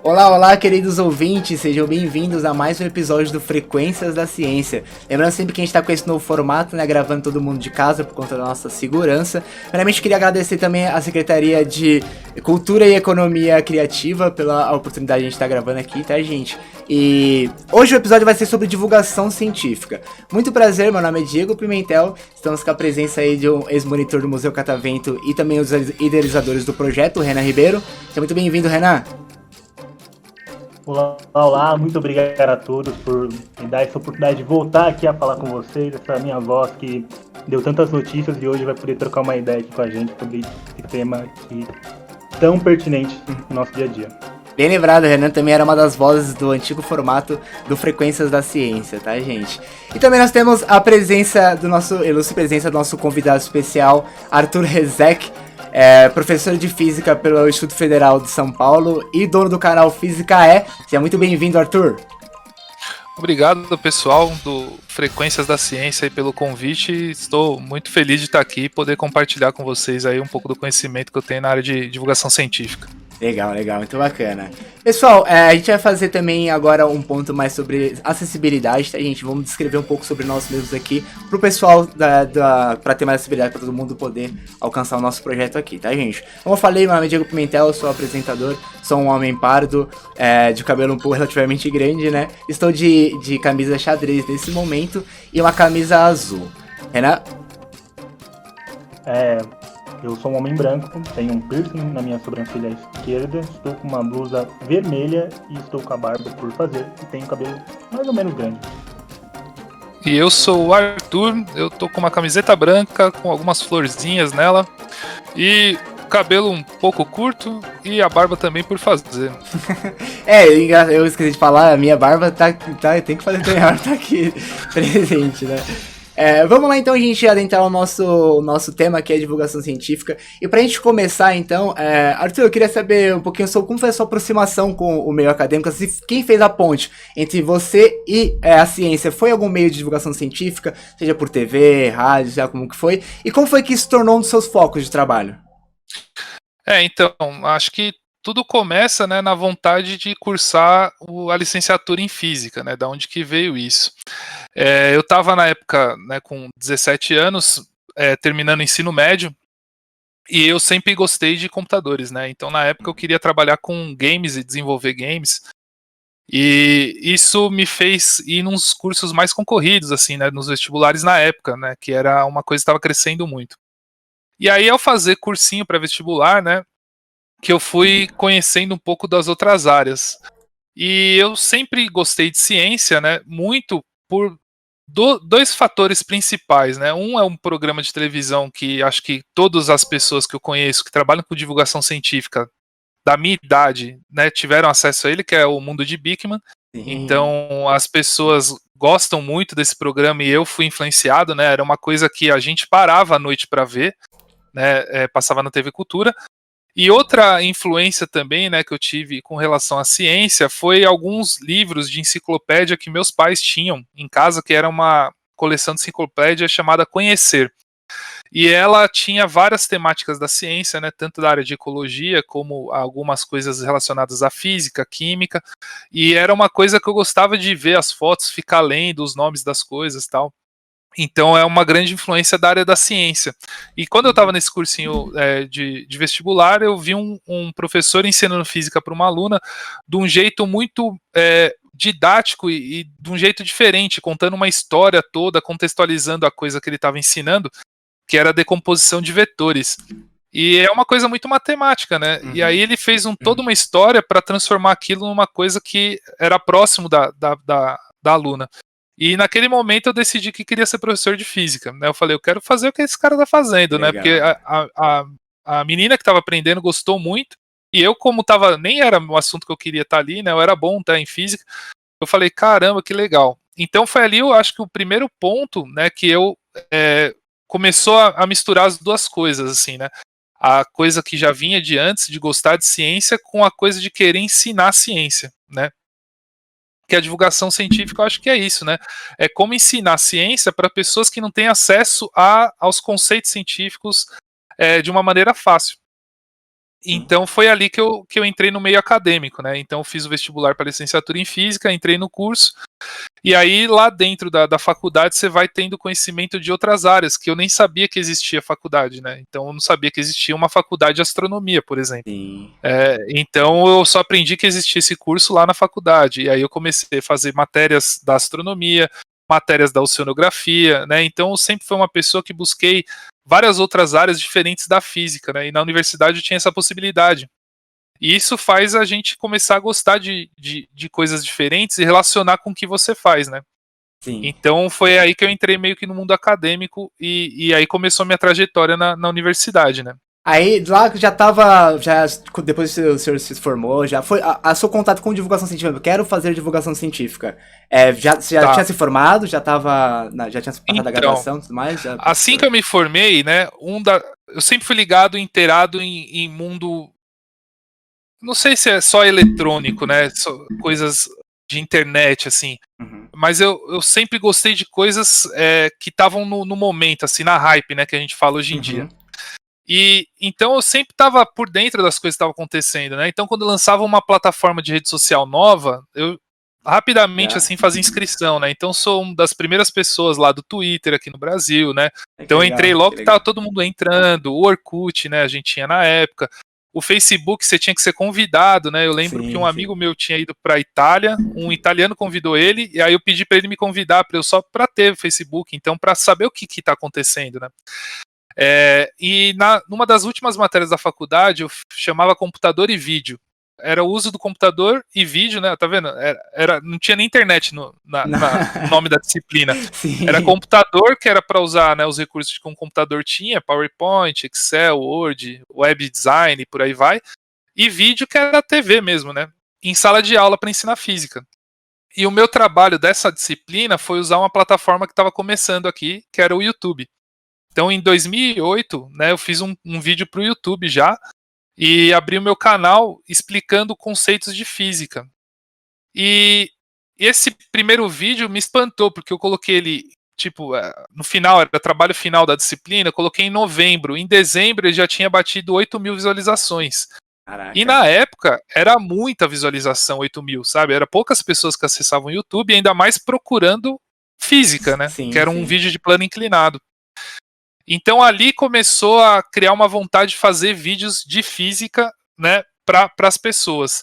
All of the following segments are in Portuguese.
Olá, olá, queridos ouvintes, sejam bem-vindos a mais um episódio do Frequências da Ciência. Lembrando sempre que a gente tá com esse novo formato, né, gravando todo mundo de casa por conta da nossa segurança. Primeiramente, queria agradecer também à Secretaria de Cultura e Economia Criativa pela oportunidade de a gente estar gravando aqui, tá, gente? E hoje o episódio vai ser sobre divulgação científica. Muito prazer, meu nome é Diego Pimentel, estamos com a presença aí de um ex-monitor do Museu Catavento e também os idealizadores do projeto, o Renan Ribeiro. Seja muito bem-vindo, Renan. Olá, muito obrigado a todos por me dar essa oportunidade de voltar aqui a falar com vocês, essa minha voz que deu tantas notícias e hoje vai poder trocar uma ideia aqui com a gente sobre esse tema aqui tão pertinente no nosso dia a dia. Bem lembrado, Renan também era uma das vozes do antigo formato do Frequências da Ciência, tá, gente? E também nós temos a presença do nosso, ilustre presença do nosso convidado especial, Arthur Rezec, professor de Física pelo Instituto Federal de São Paulo e dono do canal Física É. Seja muito bem-vindo, Arthur. Obrigado, pessoal do Frequências da Ciência, aí, pelo convite. Estou muito feliz de estar aqui e poder compartilhar com vocês aí um pouco do conhecimento que eu tenho na área de divulgação científica. Legal, muito bacana. Pessoal, a gente vai fazer também agora um ponto mais sobre acessibilidade, tá, gente? Vamos descrever um pouco sobre nós mesmos aqui, pro pessoal, pra ter mais acessibilidade, pra todo mundo poder alcançar o nosso projeto aqui, tá, gente? Como eu falei, meu nome é Diego Pimentel, eu sou apresentador, sou um homem pardo, de cabelo um pouco relativamente grande, né? Estou de camisa xadrez nesse momento e uma camisa azul. Renan? Eu sou um homem branco, tenho um piercing na minha sobrancelha esquerda, estou com uma blusa vermelha e estou com a barba por fazer e tenho cabelo mais ou menos grande. E eu sou o Arthur, eu tô com uma camiseta branca com algumas florzinhas nela e cabelo um pouco curto e a barba também por fazer. Eu esqueci de falar, a minha barba tem que fazer também, a barba tá aqui presente, né? Vamos lá então, a gente adentrar o nosso tema, que é divulgação científica. E pra gente começar então, Arthur, eu queria saber um pouquinho sobre como foi a sua aproximação com o meio acadêmico, assim, quem fez a ponte entre você e a ciência? Foi algum meio de divulgação científica, seja por TV, rádio, já como que foi? E como foi que isso se tornou um dos seus focos de trabalho? Então, acho que tudo começa, né, na vontade de cursar a licenciatura em Física, né, da onde que veio isso. Eu estava na época, né, com 17 anos, terminando o ensino médio, e eu sempre gostei de computadores, né, então na época eu queria trabalhar com games e desenvolver games, e isso me fez ir nos cursos mais concorridos, assim, né, nos vestibulares na época, né, que era uma coisa que estava crescendo muito. E aí, ao fazer cursinho para vestibular, né, que eu fui conhecendo um pouco das outras áreas. E eu sempre gostei de ciência, né, muito por dois fatores principais, né? Um é um programa de televisão que acho que todas as pessoas que eu conheço que trabalham com divulgação científica da minha idade, né, tiveram acesso a ele, que é o Mundo de Bikman. Sim. Então as pessoas gostam muito desse programa e eu fui influenciado, né? Era uma coisa que a gente parava à noite para ver, né? Passava na TV Cultura. E outra influência também, né, que eu tive com relação à ciência foi alguns livros de enciclopédia que meus pais tinham em casa, que era uma coleção de enciclopédia chamada Conhecer. E ela tinha várias temáticas da ciência, né, tanto da área de ecologia como algumas coisas relacionadas à física, química, e era uma coisa que eu gostava de ver as fotos, ficar lendo os nomes das coisas e tal. Então é uma grande influência da área da ciência. E quando eu estava nesse cursinho de vestibular, eu vi um professor ensinando física para uma aluna de um jeito muito didático e de um jeito diferente, contando uma história toda, contextualizando a coisa que ele estava ensinando, que era a decomposição de vetores. E é uma coisa muito matemática, né? E aí ele fez toda uma história para transformar aquilo numa coisa que era próximo da aluna. E naquele momento eu decidi que queria ser professor de física, né? Eu falei, eu quero fazer o que esse cara tá fazendo, né? Porque a menina que estava aprendendo gostou muito, e eu, como nem era o assunto que eu queria estar ali, né? Eu era bom em física. Eu falei, caramba, que legal. Então foi ali, eu acho que o primeiro ponto, né, que eu começou a misturar as duas coisas, assim, né? A coisa que já vinha de antes, de gostar de ciência, com a coisa de querer ensinar ciência, né? que a divulgação científica, eu acho que é isso, né? É como ensinar ciência para pessoas que não têm acesso aos conceitos científicos de uma maneira fácil. Então foi ali que eu entrei no meio acadêmico, né? Então eu fiz o vestibular para licenciatura em física, entrei no curso, e aí lá dentro da faculdade você vai tendo conhecimento de outras áreas, que eu nem sabia que existia faculdade, né? Então eu não sabia que existia uma faculdade de astronomia, por exemplo. Então eu só aprendi que existia esse curso lá na faculdade, e aí eu comecei a fazer matérias da astronomia, matérias da oceanografia, né? Então eu sempre fui uma pessoa que busquei várias outras áreas diferentes da física, né? E na universidade eu tinha essa possibilidade. E isso faz a gente começar a gostar de coisas diferentes e relacionar com o que você faz, né? Sim. Então foi aí que eu entrei meio que no mundo acadêmico e aí começou a minha trajetória na universidade, né? Aí lá já depois que o senhor se formou, já foi a seu contato com divulgação científica. Eu quero fazer divulgação científica. Você já tinha se formado, já tinha passado a graduação e tudo mais? Assim que eu me formei, né, eu sempre fui ligado, inteirado em mundo, não sei se é só eletrônico, né, coisas de internet, assim, mas eu sempre gostei de coisas que estavam no momento, assim, na hype, né, que a gente fala hoje em dia. E então eu sempre estava por dentro das coisas que estavam acontecendo, né? Então quando lançava uma plataforma de rede social nova, eu rapidamente assim fazia inscrição, né? Então sou uma das primeiras pessoas lá do Twitter aqui no Brasil, né? Então eu entrei logo que tava todo mundo entrando, o Orkut, né? A gente tinha na época. O Facebook você tinha que ser convidado, né? Eu lembro que um amigo meu tinha ido para Itália, um italiano convidou ele, e aí eu pedi para ele me convidar para ter o Facebook, então para saber o que tá acontecendo, né? E numa das últimas matérias da faculdade eu chamava computador e vídeo. Era o uso do computador e vídeo, né? Tá vendo? Não tinha nem internet no nome da disciplina. Sim. Era computador, que era para usar, né, os recursos que um computador tinha, PowerPoint, Excel, Word, Web Design, por aí vai. E vídeo, que era a TV mesmo, né? Em sala de aula para ensinar física. E o meu trabalho dessa disciplina foi usar uma plataforma que estava começando aqui, que era o YouTube. Então, em 2008, né, eu fiz um vídeo para o YouTube já e abri o meu canal explicando conceitos de física. E esse primeiro vídeo me espantou, porque eu coloquei ele, tipo, no final, era trabalho final da disciplina, eu coloquei em novembro. Em dezembro, ele já tinha batido 8.000 visualizações. Caraca. E na época, era muita visualização, 8.000, sabe? Era poucas pessoas que acessavam o YouTube, ainda mais procurando física, né? Que era um vídeo de plano inclinado. Então ali começou a criar uma vontade de fazer vídeos de física, né, para as pessoas.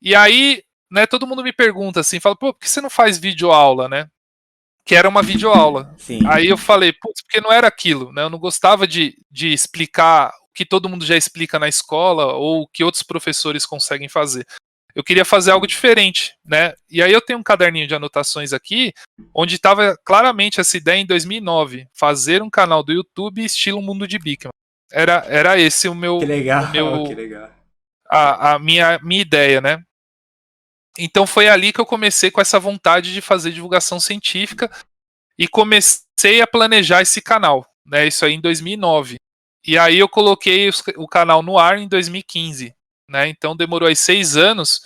E aí, né, todo mundo me pergunta assim, fala, pô, por que você não faz videoaula, né? Que era uma videoaula. Aí eu falei, putz, porque não era aquilo, né? Eu não gostava de explicar o que todo mundo já explica na escola ou o que outros professores conseguem fazer. Eu queria fazer algo diferente, né? E aí eu tenho um caderninho de anotações aqui, onde estava claramente essa ideia em 2009, fazer um canal do YouTube estilo Mundo de Bikman. Era esse o meu... Que legal, que legal. A minha ideia, né? Então foi ali que eu comecei com essa vontade de fazer divulgação científica e comecei a planejar esse canal, né? Isso aí em 2009. E aí eu coloquei o canal no ar em 2015. Né? Então demorou aí 6 anos,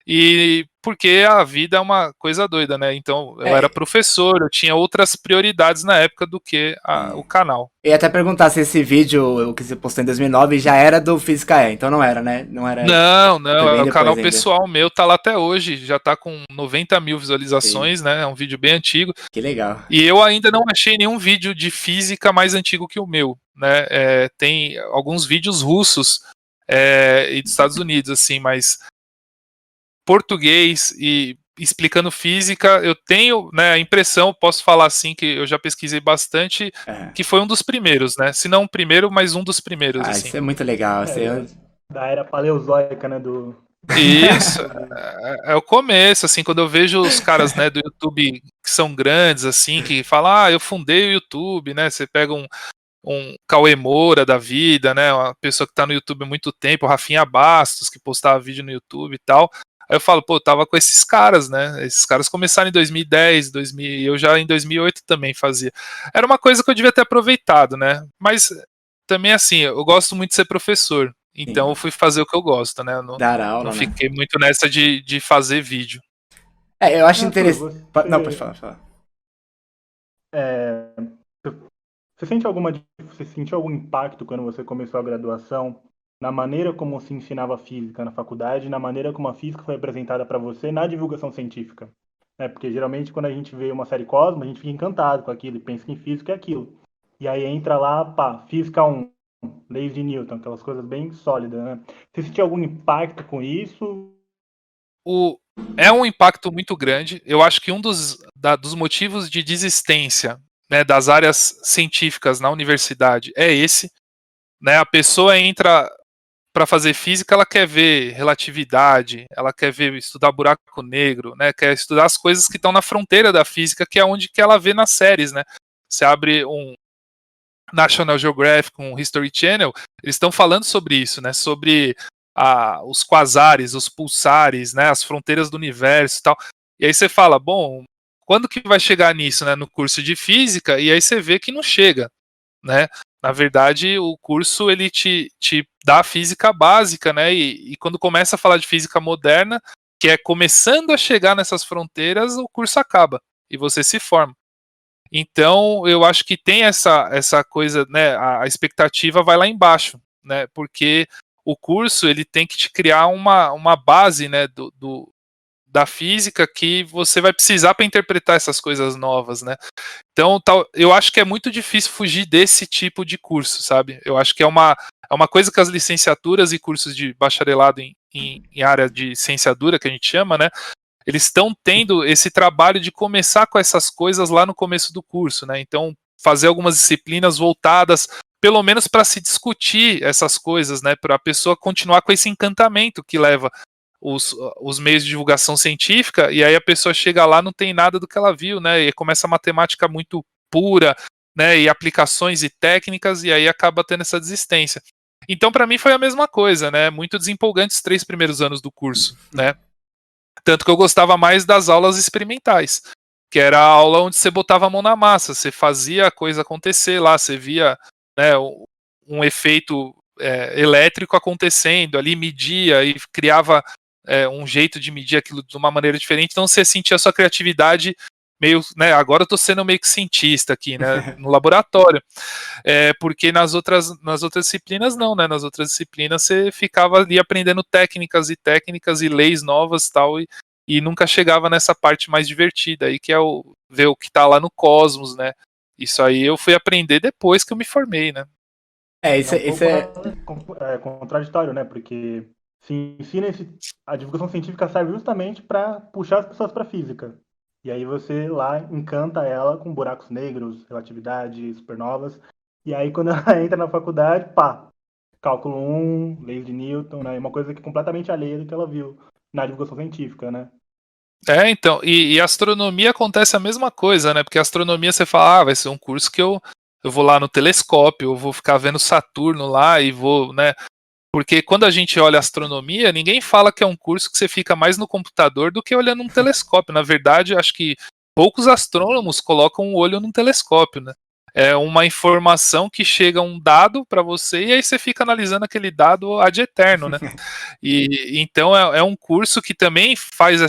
e porque a vida é uma coisa doida, né? Então eu era professor, eu tinha outras prioridades na época do que o canal. Eu ia até perguntar se esse vídeo que você postou em 2009 já era do Física então não era, né? Não, é o canal pessoal meu, tá lá até hoje, já tá com 90.000 visualizações, né? É um vídeo bem antigo. Que legal. E eu ainda não achei nenhum vídeo de física mais antigo que o meu, né? Tem alguns vídeos russos e dos Estados Unidos, assim, mas português e explicando física, eu tenho, né, a impressão, posso falar assim, que eu já pesquisei bastante, que foi um dos primeiros, né? Se não o primeiro, mas um dos primeiros, assim. Isso é muito legal. Da era paleozoica, né, Isso, é o começo, assim, quando eu vejo os caras, né, do YouTube que são grandes, assim, que falam, eu fundei o YouTube, né, você pega um Cauê Moura da vida, né, uma pessoa que tá no YouTube há muito tempo, o Rafinha Bastos, que postava vídeo no YouTube e tal. Aí eu falo, pô, eu tava com esses caras, né, esses caras começaram em 2010, eu já em 2008 também fazia. Era uma coisa que eu devia ter aproveitado, né, mas também assim, eu gosto muito de ser professor, então eu fui fazer o que eu gosto, né, Dar aula, não fiquei muito nessa de fazer vídeo. Eu acho Arthur, interessante. Não, pode falar. É, você sentiu algum impacto quando você começou a graduação na maneira como se ensinava física na faculdade, na maneira como a física foi apresentada para você na divulgação científica? Porque geralmente quando a gente vê uma série Cosmos, a gente fica encantado com aquilo e pensa que em física é aquilo. E aí entra lá, pá, física 1, leis de Newton, aquelas coisas bem sólidas, né? Você sentiu algum impacto com isso? É um impacto muito grande. Eu acho que um dos motivos de desistência, né, das áreas científicas na universidade é esse. Né, a pessoa entra para fazer física, ela quer ver relatividade, ela quer ver estudar buraco negro, né, quer estudar as coisas que estão na fronteira da física, que é onde que ela vê nas séries, né? Você abre um National Geographic, um History Channel, eles estão falando sobre isso, né? Sobre os quasares, os pulsares, né? As fronteiras do universo e tal. E aí você fala, bom, quando que vai chegar nisso, né? No curso de física? E aí você vê que não chega, né? Na verdade, o curso ele te dá a física básica, né? E quando começa a falar de física moderna, que é começando a chegar nessas fronteiras, o curso acaba e você se forma. Então, eu acho que tem essa coisa, né? A expectativa vai lá embaixo, né? Porque o curso ele tem que te criar uma base, né? Da física que você vai precisar para interpretar essas coisas novas, né? Então, eu acho que é muito difícil fugir desse tipo de curso, sabe? Eu acho que é uma coisa que as licenciaturas e cursos de bacharelado em área de ciência dura, que a gente chama, né? Eles estão tendo esse trabalho de começar com essas coisas lá no começo do curso, né? Então, fazer algumas disciplinas voltadas, pelo menos para se discutir essas coisas, né? Para a pessoa continuar com esse encantamento que leva os meios de divulgação científica, e aí a pessoa chega lá, não tem nada do que ela viu, né? E começa a matemática muito pura, né? E aplicações e técnicas, e aí acaba tendo essa desistência. Então, para mim, foi a mesma coisa, né? Muito desempolgante os 3 primeiros anos do curso, né? Tanto que eu gostava mais das aulas experimentais, que era a aula onde você botava a mão na massa, você fazia a coisa acontecer lá, você via, né, um efeito elétrico acontecendo ali, media e criava um jeito de medir aquilo de uma maneira diferente, então você sentia a sua criatividade meio, né, agora eu tô sendo meio que cientista aqui, né, no laboratório, porque nas outras disciplinas não, né, nas outras disciplinas você ficava ali aprendendo técnicas e leis novas e nunca chegava nessa parte mais divertida aí, que é ver o que tá lá no cosmos, né, isso aí eu fui aprender depois que eu me formei, né. Isso é contraditório, né? Porque se ensina a divulgação científica serve justamente para puxar as pessoas para física. E aí você lá encanta ela com buracos negros, relatividade, supernovas. E aí quando ela entra na faculdade, pá, cálculo 1, leis de Newton, né? Uma coisa que é completamente alheia do que ela viu na divulgação científica, né? Então, e astronomia acontece a mesma coisa, né? Porque astronomia você fala, vai ser um curso que eu vou lá no telescópio, eu vou ficar vendo Saturno lá e vou, né? Porque quando a gente olha astronomia, ninguém fala que é um curso que você fica mais no computador do que olhando um telescópio. Na verdade, acho que poucos astrônomos colocam o olho num telescópio, né? É uma informação que chega um dado para você e aí você fica analisando aquele dado ad eterno, né? E então é um curso que também faz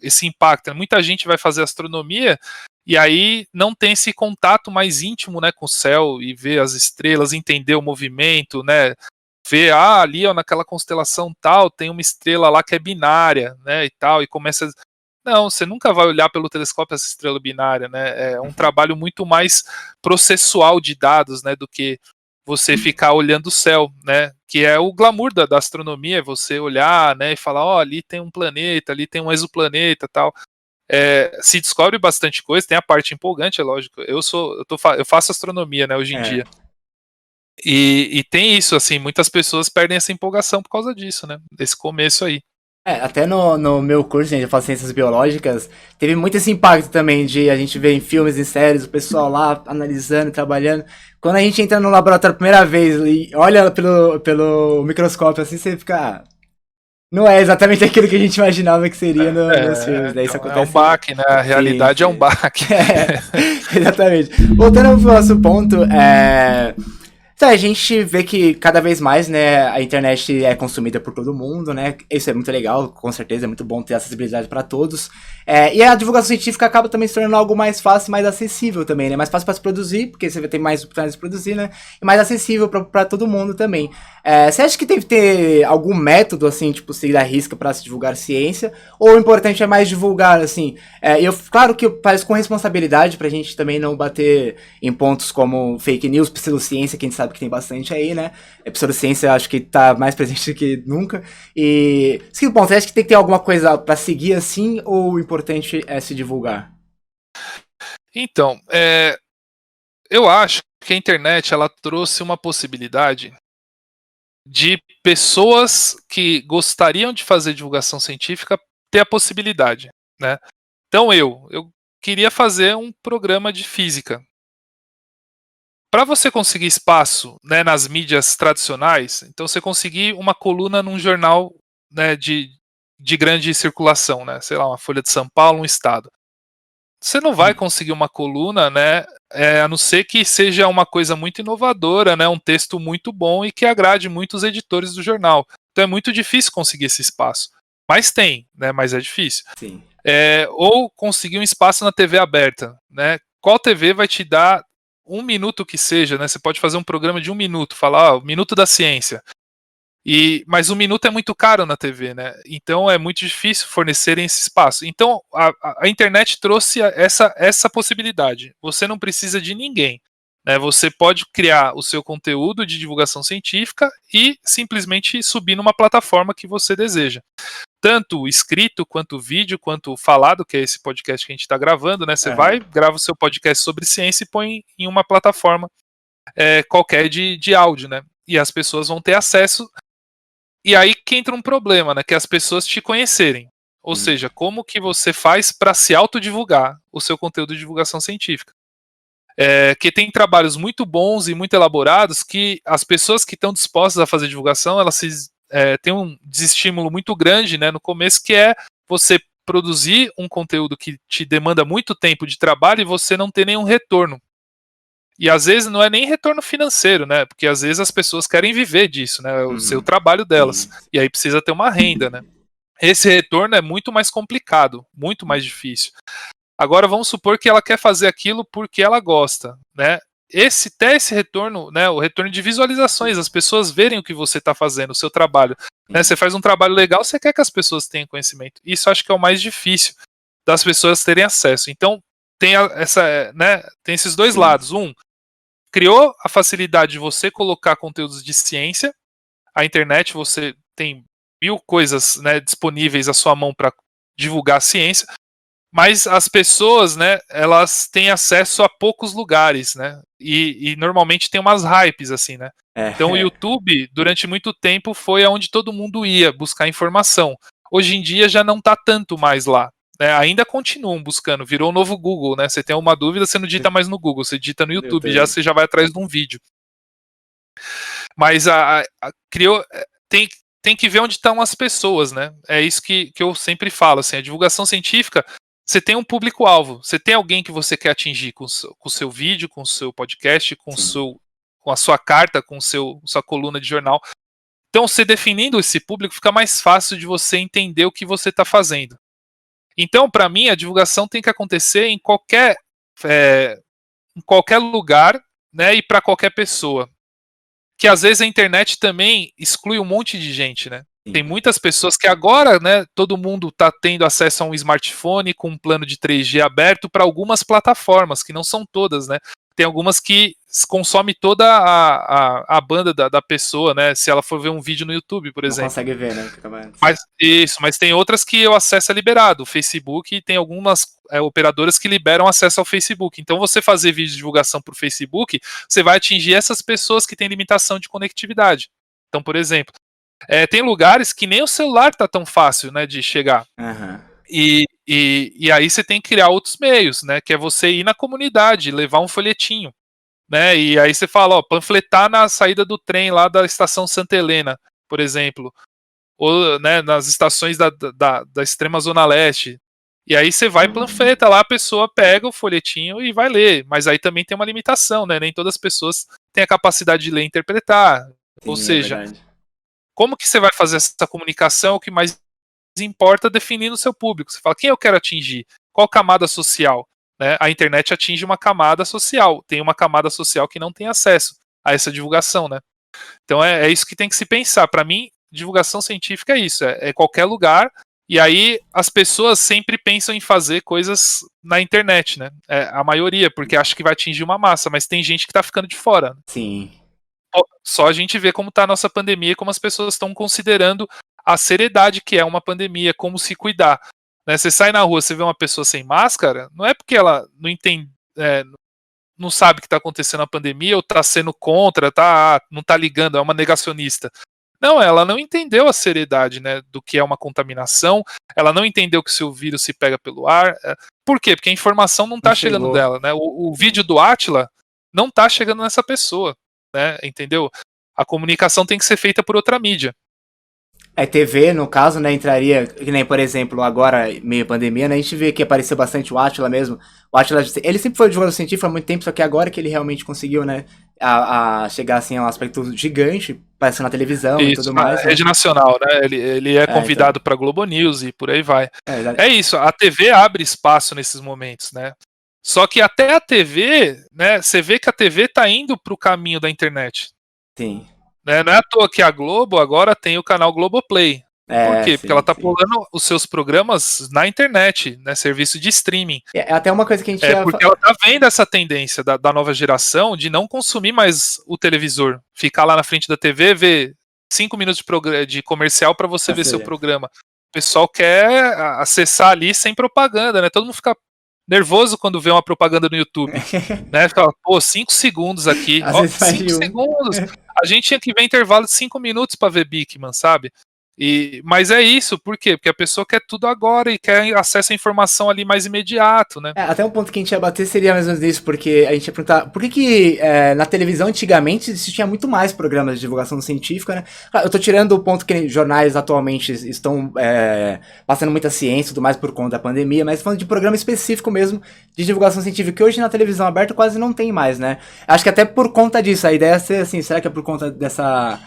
esse impacto. Muita gente vai fazer astronomia e aí não tem esse contato mais íntimo, né, com o céu e ver as estrelas, entender o movimento, né, ver, ali ó, naquela constelação tal, tem uma estrela lá que é binária, né, e tal, e começa... Não, você nunca vai olhar pelo telescópio essa estrela binária, né, é um trabalho muito mais processual de dados, né, do que você ficar olhando o céu, né, que é o glamour da astronomia, você olhar, né, e falar, ó, ali tem um planeta, ali tem um exoplaneta, tal. Se descobre bastante coisa, tem a parte empolgante, é lógico. Eu faço astronomia, né, hoje em dia. E tem isso, assim, muitas pessoas perdem essa empolgação por causa disso, né, desse começo aí. Até no meu curso, gente, eu faço ciências biológicas, teve muito esse impacto também de a gente ver em filmes e séries, o pessoal lá analisando, trabalhando. Quando a gente entra no laboratório a primeira vez e olha pelo microscópio assim, você fica... Não é exatamente aquilo que a gente imaginava que seria nos filmes, né? Isso acontece. É um baque, né? A realidade é um baque. Exatamente. Voltando pro nosso ponto, Então, a gente vê que cada vez mais, né, a internet é consumida por todo mundo, né? Isso é muito legal, com certeza, é muito bom ter acessibilidade para todos. E a divulgação científica acaba também se tornando algo mais fácil e mais acessível também, né? Mais fácil para se produzir, porque você vai ter mais oportunidades de produzir, né? E mais acessível para todo mundo também. Você acha que tem que ter algum método, assim, tipo, seguir a risca para se divulgar ciência? Ou o importante é mais divulgar, assim? Claro que eu faço com responsabilidade pra gente também não bater em pontos como fake news, pseudociência, que a gente sabe que tem bastante aí, né? Pseudociência acho que tá mais presente do que nunca. E, segundo ponto, você acha que tem que ter alguma coisa pra seguir assim, ou o importante é se divulgar? Então, eu acho que a internet ela trouxe uma possibilidade de pessoas que gostariam de fazer divulgação científica ter a possibilidade, né? Então eu queria fazer um programa de física. Para você conseguir espaço, né, nas mídias tradicionais, então você conseguir uma coluna num jornal, né, de grande circulação, né, sei lá, uma Folha de São Paulo, um estado. Você não vai conseguir uma coluna, né, a não ser que seja uma coisa muito inovadora, né, um texto muito bom e que agrade muitos editores do jornal. Então é muito difícil conseguir esse espaço. Mas tem, né, mas é difícil. Sim. Ou conseguir um espaço na TV aberta, né? Qual TV vai te dar 1 minuto que seja, né? Você pode fazer um programa de 1 minuto, falar, o minuto da ciência. Mas 1 minuto é muito caro na TV, né? Então é muito difícil fornecerem esse espaço. Então a internet trouxe essa possibilidade. Você não precisa de ninguém, né? Você pode criar o seu conteúdo de divulgação científica e simplesmente subir numa plataforma que você deseja. Tanto escrito, quanto vídeo, quanto falado, que é esse podcast que a gente está gravando, né? Você vai, grava o seu podcast sobre ciência e põe em uma plataforma qualquer de áudio, né? E as pessoas vão ter acesso. E aí que entra um problema, né? Que é as pessoas te conhecerem. Ou seja, como que você faz para se autodivulgar o seu conteúdo de divulgação científica. Que tem trabalhos muito bons e muito elaborados que as pessoas que estão dispostas a fazer divulgação, elas têm um desestímulo muito grande, né, no começo, que é você produzir um conteúdo que te demanda muito tempo de trabalho e você não ter nenhum retorno. E às vezes não é nem retorno financeiro, né? Porque às vezes as pessoas querem viver disso, né? O seu trabalho delas. E aí precisa ter uma renda, né? Esse retorno é muito mais complicado, muito mais difícil. Agora vamos supor que ela quer fazer aquilo porque ela gosta, né? Esse retorno, né? O retorno de visualizações, as pessoas verem o que você está fazendo, o seu trabalho. Né? Você faz um trabalho legal, você quer que as pessoas tenham conhecimento. Isso acho que é o mais difícil das pessoas terem acesso. Então tem tem esses dois lados. Criou a facilidade de você colocar conteúdos de ciência. A internet, você tem 1000 coisas, né, disponíveis à sua mão para divulgar a ciência, mas as pessoas, né, elas têm acesso a poucos lugares, né, e normalmente tem umas hypes, assim, né. Então o YouTube, durante muito tempo, foi aonde todo mundo ia buscar informação. Hoje em dia já não está tanto mais lá. Ainda continuam buscando, virou o novo Google, né? Você tem uma dúvida, você não digita mais no Google, você digita no YouTube, você já vai atrás de um vídeo. Mas criou, tem que ver onde estão as pessoas, né? É isso que eu sempre falo, assim, a divulgação científica, você tem um público-alvo, você tem alguém que você quer atingir com o seu vídeo, com o seu podcast, com a sua carta, com sua coluna de jornal. Então, você definindo esse público, fica mais fácil de você entender o que você está fazendo. Então, para mim, a divulgação tem que acontecer em qualquer lugar, né, e para qualquer pessoa. Que às vezes a internet também exclui um monte de gente, né? Tem muitas pessoas que agora, né, todo mundo está tendo acesso a um smartphone com um plano de 3G aberto para algumas plataformas, que não são todas, né? Tem algumas que consome toda a banda da pessoa, né? Se ela for ver um vídeo no YouTube, por exemplo. Não consegue ver, né? Mas tem outras que o acesso é liberado. O Facebook tem algumas operadoras que liberam acesso ao Facebook. Então, você fazer vídeo de divulgação por Facebook, você vai atingir essas pessoas que têm limitação de conectividade. Então, por exemplo, tem lugares que nem o celular tá tão fácil, né, de chegar. E aí você tem que criar outros meios, né? Que é você ir na comunidade, levar um folhetinho, né? E aí você fala, panfletar na saída do trem lá da estação Santa Helena, por exemplo, ou, né, nas estações da extrema zona leste. E aí você vai panfleta lá, a pessoa pega o folhetinho e vai ler. Mas aí também tem uma limitação, né? Nem todas as pessoas têm a capacidade de ler e interpretar. Ou Sim, é seja, verdade. como que você vai fazer essa comunicação? O que mais importa é definir o seu público. Você fala, quem eu quero atingir? Qual camada social? Né? A internet atinge uma camada social. Tem uma camada social que não tem acesso a essa divulgação, né? Então é isso que tem que se pensar. Para mim, divulgação científica é isso, é qualquer lugar. E aí as pessoas sempre pensam em fazer coisas na internet, né? A maioria, porque acha que vai atingir uma massa, mas tem gente que tá ficando de fora. Sim. Só a gente vê como tá a nossa pandemia, como as pessoas estão considerando a seriedade que é uma pandemia, como se cuidar. Né? Você sai na rua, você vê uma pessoa sem máscara, não é porque ela não entende, não sabe o que está acontecendo na pandemia ou está sendo contra, não está ligando, é uma negacionista. Não, ela não entendeu a seriedade, né, do que é uma contaminação, ela não entendeu que se o vírus se pega pelo ar. Por quê? Porque a informação não está chegando dela, né? O vídeo do Átila não está chegando nessa pessoa, né? Entendeu? A comunicação tem que ser feita por outra mídia. TV, no caso, né, entraria, que nem, por exemplo, agora, meio pandemia, né, a gente vê que apareceu bastante o Átila mesmo. O Átila, ele sempre foi divulgador científico há muito tempo, só que agora que ele realmente conseguiu, né, a chegar, assim, a um aspecto gigante, aparecendo na televisão e tudo mais. Rede nacional, né, ele é convidado então. para Globo News e por aí vai. Exato. É isso, a TV abre espaço nesses momentos, né. Só que até a TV, né, você vê que a TV tá indo pro caminho da internet. Sim. Né? Não é à toa que a Globo agora tem o canal Globoplay. Por quê? Sim, porque ela tá sim. pulando os seus programas na internet, né? Serviço de streaming. É até uma coisa que a gente porque ela tá vendo essa tendência da nova geração de não consumir mais o televisor. Ficar lá na frente da TV, ver 5 minutos de comercial para você ver seu programa. O pessoal quer acessar ali sem propaganda, né? Todo mundo fica nervoso quando vê uma propaganda no YouTube. Né? Fala, 5 segundos aqui. 5 segundos. A gente tinha que ver intervalo de 5 minutos para ver Bigman, sabe? Mas é isso, por quê? Porque a pessoa quer tudo agora e quer acesso à informação ali mais imediato, né? Até um ponto que a gente ia bater seria mais ou menos isso, porque a gente ia perguntar por que na televisão antigamente existia muito mais programas de divulgação científica, né? Eu tô tirando o ponto que jornais atualmente estão passando muita ciência e tudo mais por conta da pandemia, mas falando de programa específico mesmo de divulgação científica, que hoje na televisão aberta quase não tem mais, né? Acho que até por conta disso, a ideia é ser assim, será que é por conta dessa...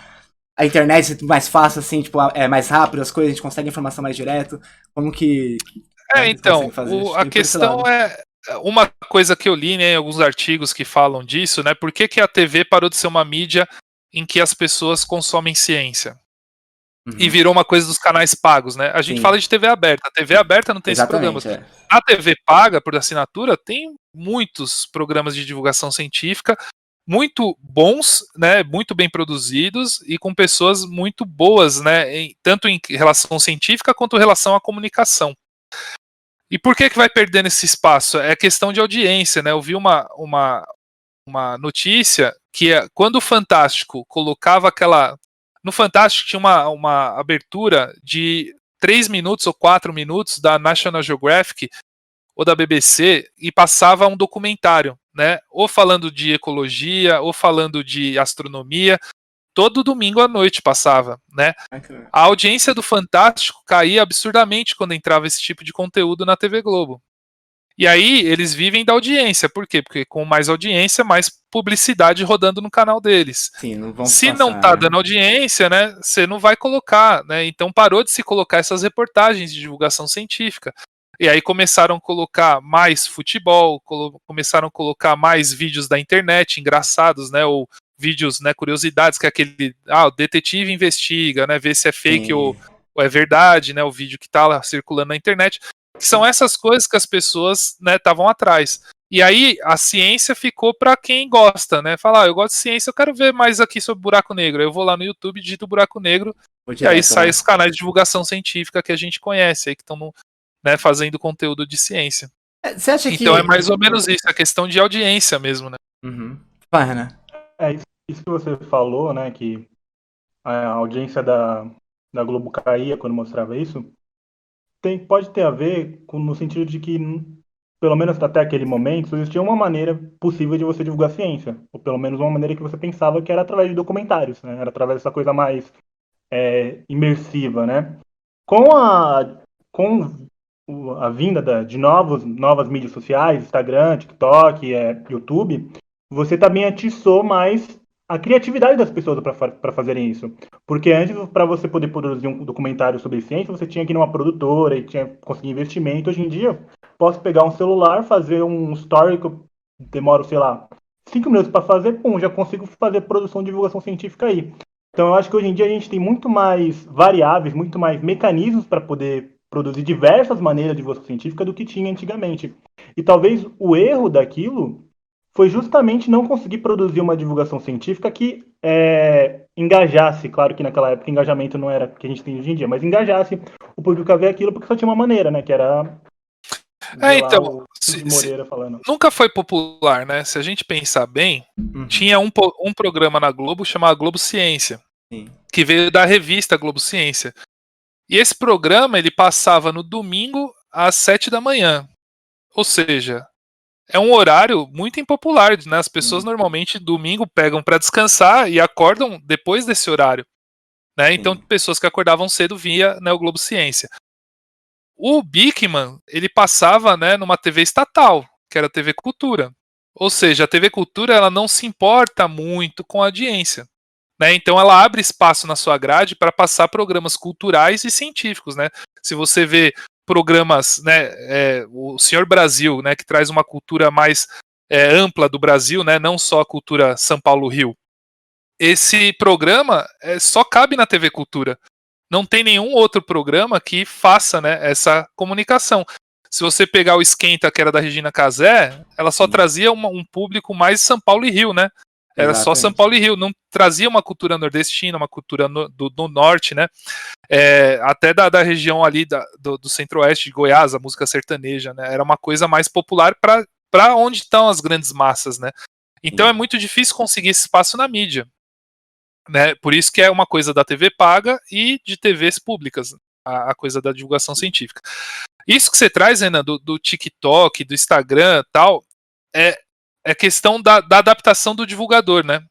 A internet é mais fácil, assim, tipo, é mais rápido, as coisas, a gente consegue informação mais direto, como que... Então, a questão é uma coisa que eu li, né, em alguns artigos que falam disso, né, por que a TV parou de ser uma mídia em que as pessoas consomem ciência? E virou uma coisa dos canais pagos, né? A gente fala de TV aberta. A TV aberta não tem esses programas. A TV paga, por assinatura, tem muitos programas de divulgação científica muito bons, né, muito bem produzidos e com pessoas muito boas, né, tanto em relação científica quanto em relação à comunicação. E por que vai perdendo esse espaço? É questão de audiência, né? Eu vi uma notícia que quando o Fantástico colocava aquela... No Fantástico tinha uma abertura de 3 minutos ou 4 minutos da National Geographic ou da BBC e passava um documentário, né? Ou falando de ecologia, ou falando de astronomia. Todo domingo à noite passava, né? A audiência do Fantástico caía absurdamente quando entrava esse tipo de conteúdo na TV Globo. E aí eles vivem da audiência. Por quê? Porque com mais audiência, mais publicidade rodando no canal deles. Sim, não vão Se não tá dando audiência, né, você não vai colocar, né? Então parou de se colocar essas reportagens de divulgação científica. E aí começaram a colocar mais futebol, começaram a colocar mais vídeos da internet engraçados, né? Ou vídeos, né, curiosidades, que é aquele, o detetive investiga, né, ver se é fake ou é verdade, né, o vídeo que tá lá circulando na internet, que são essas coisas que as pessoas, né, estavam atrás. E aí a ciência ficou para quem gosta, né, falar, eu gosto de ciência, eu quero ver mais aqui sobre buraco negro, eu vou lá no YouTube, digito buraco negro, e aí sai os canais de divulgação científica que a gente conhece, aí que estão, né, fazendo conteúdo de ciência. Você acha então é mais ou menos isso, a questão de audiência mesmo, né. Vai, né? Isso que você falou, né, que a audiência da Globo caía quando mostrava isso, pode ter a ver no sentido de que, pelo menos até aquele momento, existia uma maneira possível de você divulgar ciência, ou pelo menos uma maneira que você pensava que era através de documentários, né, era através dessa coisa mais imersiva, né. Com a vinda de novas mídias sociais, Instagram, TikTok, YouTube, você também atiçou mais a criatividade das pessoas para fazerem isso. Porque antes, para você poder produzir um documentário sobre ciência, você tinha que ir numa produtora e tinha que conseguir investimento. Hoje em dia, posso pegar um celular, fazer um story que eu demoro, sei lá, 5 minutos para fazer, pum, já consigo fazer produção de divulgação científica aí. Então, eu acho que hoje em dia a gente tem muito mais variáveis, muito mais mecanismos para poder produzir diversas maneiras de divulgação científica do que tinha antigamente. E talvez o erro daquilo foi justamente não conseguir produzir uma divulgação científica que engajasse, claro que naquela época engajamento não era o que a gente tem hoje em dia, mas engajasse o público a ver aquilo, porque só tinha uma maneira, né, que era Então, o Cid Moreira falando. nunca foi popular, né? Se a gente pensar bem, tinha um programa na Globo chamado Globo Ciência, que veio da revista Globo Ciência. E esse programa ele passava no domingo às 7 da manhã. Ou seja, é um horário muito impopular, né? As pessoas normalmente domingo pegam para descansar e acordam depois desse horário, né? Então pessoas que acordavam cedo via, né, o Globo Ciência. O Bickman, ele passava, né, numa TV estatal, que era a TV Cultura. Ou seja, a TV Cultura ela não se importa muito com a audiência, né? Então ela abre espaço na sua grade para passar programas culturais e científicos, né? Se você vê programas, né, o Senhor Brasil, né, que traz uma cultura mais ampla do Brasil, né, não só a cultura São Paulo-Rio. Esse programa só cabe na TV Cultura. Não tem nenhum outro programa que faça, né, essa comunicação. Se você pegar o Esquenta, que era da Regina Casé, ela só trazia um público mais São Paulo e Rio, né? Era só São Paulo e Rio, não trazia uma cultura nordestina, uma cultura do norte, né? Até da região ali do centro-oeste de Goiás, a música sertaneja, né? Era uma coisa mais popular para onde estão as grandes massas, né? Então é muito difícil conseguir esse espaço na mídia. Né? Por isso que é uma coisa da TV paga e de TVs públicas, a coisa da divulgação científica. Isso que você traz, Renan, do TikTok, do Instagram tal, é questão da adaptação do divulgador, né?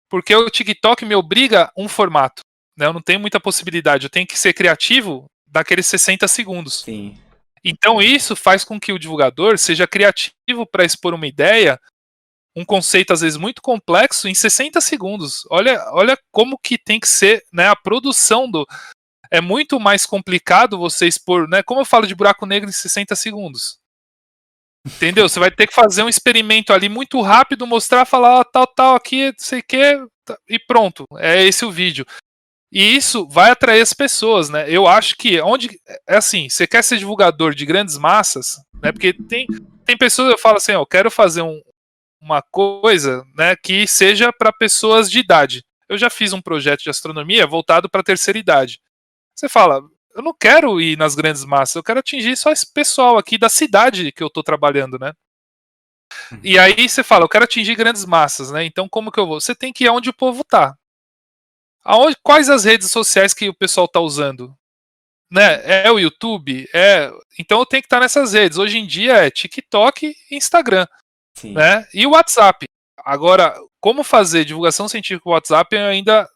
Porque o TikTok me obriga um formato, né? Eu não tenho muita possibilidade, eu tenho que ser criativo daqueles 60 segundos. Sim. Então isso faz com que o divulgador seja criativo para expor uma ideia, um conceito às vezes muito complexo em 60 segundos. Olha como que tem que ser, né, a produção é muito mais complicado você expor, né, como eu falo de buraco negro em 60 segundos. Entendeu? Você vai ter que fazer um experimento ali muito rápido, mostrar, falar tal aqui, não sei o que, e pronto. É esse o vídeo. E isso vai atrair as pessoas, né? Eu acho que assim, você quer ser divulgador de grandes massas, né? Porque tem pessoas que eu falo assim, eu quero fazer uma coisa, né, que seja para pessoas de idade. Eu já fiz um projeto de astronomia voltado para a terceira idade. Você fala, eu não quero ir nas grandes massas, eu quero atingir só esse pessoal aqui da cidade que eu estou trabalhando, né? E aí você fala, eu quero atingir grandes massas, né? Então como que eu vou? Você tem que ir onde o povo tá. Quais as redes sociais que o pessoal tá usando? Né? É o YouTube? Então eu tenho que estar nessas redes. Hoje em dia é TikTok e Instagram. Né? E o WhatsApp. Agora, como fazer divulgação científica no WhatsApp eu ainda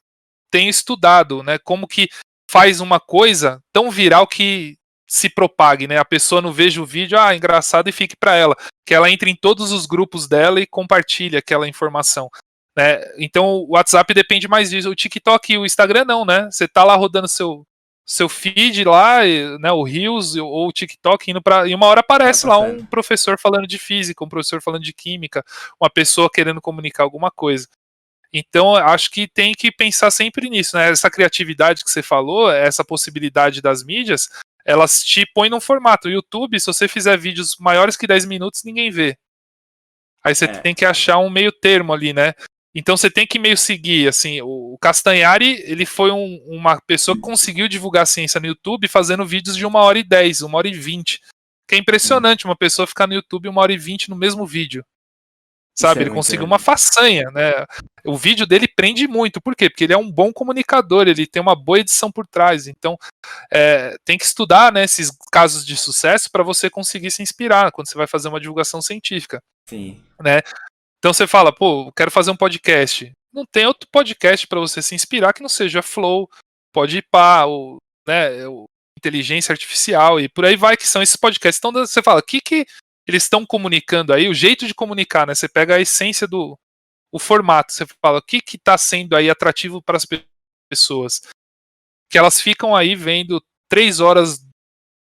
tenho estudado, né? Como que faz uma coisa tão viral que se propague, né? A pessoa não veja o vídeo, engraçado, e fique para ela. Que ela entre em todos os grupos dela e compartilhe aquela informação. Né? Então o WhatsApp depende mais disso. O TikTok e o Instagram não, né? Você tá lá rodando seu feed lá, né, o Reels ou o TikTok indo e uma hora aparece lá um professor falando de física, um professor falando de química, uma pessoa querendo comunicar alguma coisa. Então, acho que tem que pensar sempre nisso, né? Essa criatividade que você falou, essa possibilidade das mídias, elas te põem num formato. O YouTube, se você fizer vídeos maiores que 10 minutos, ninguém vê. Aí você tem que achar um meio termo ali, né? Então você tem que meio seguir, assim, o Castanhari, ele foi uma pessoa que conseguiu divulgar a ciência no YouTube fazendo vídeos de 1h10, 1h20. Que é impressionante uma pessoa ficar no YouTube 1h20 no mesmo vídeo. Sabe, ele conseguiu uma façanha, né? O vídeo dele prende muito, por quê? Porque ele é um bom comunicador, ele tem uma boa edição por trás, então tem que estudar, né, esses casos de sucesso para você conseguir se inspirar quando você vai fazer uma divulgação científica. Sim. Né? Então você fala, pô, quero fazer um podcast. Não tem outro podcast para você se inspirar que não seja Flow, Podpah, né, inteligência artificial e por aí vai, que são esses podcasts. Então você fala, o que eles estão comunicando aí, o jeito de comunicar, né? Você pega a essência o formato, você fala, o que está sendo aí atrativo para as pessoas? Que elas ficam aí vendo 3 horas,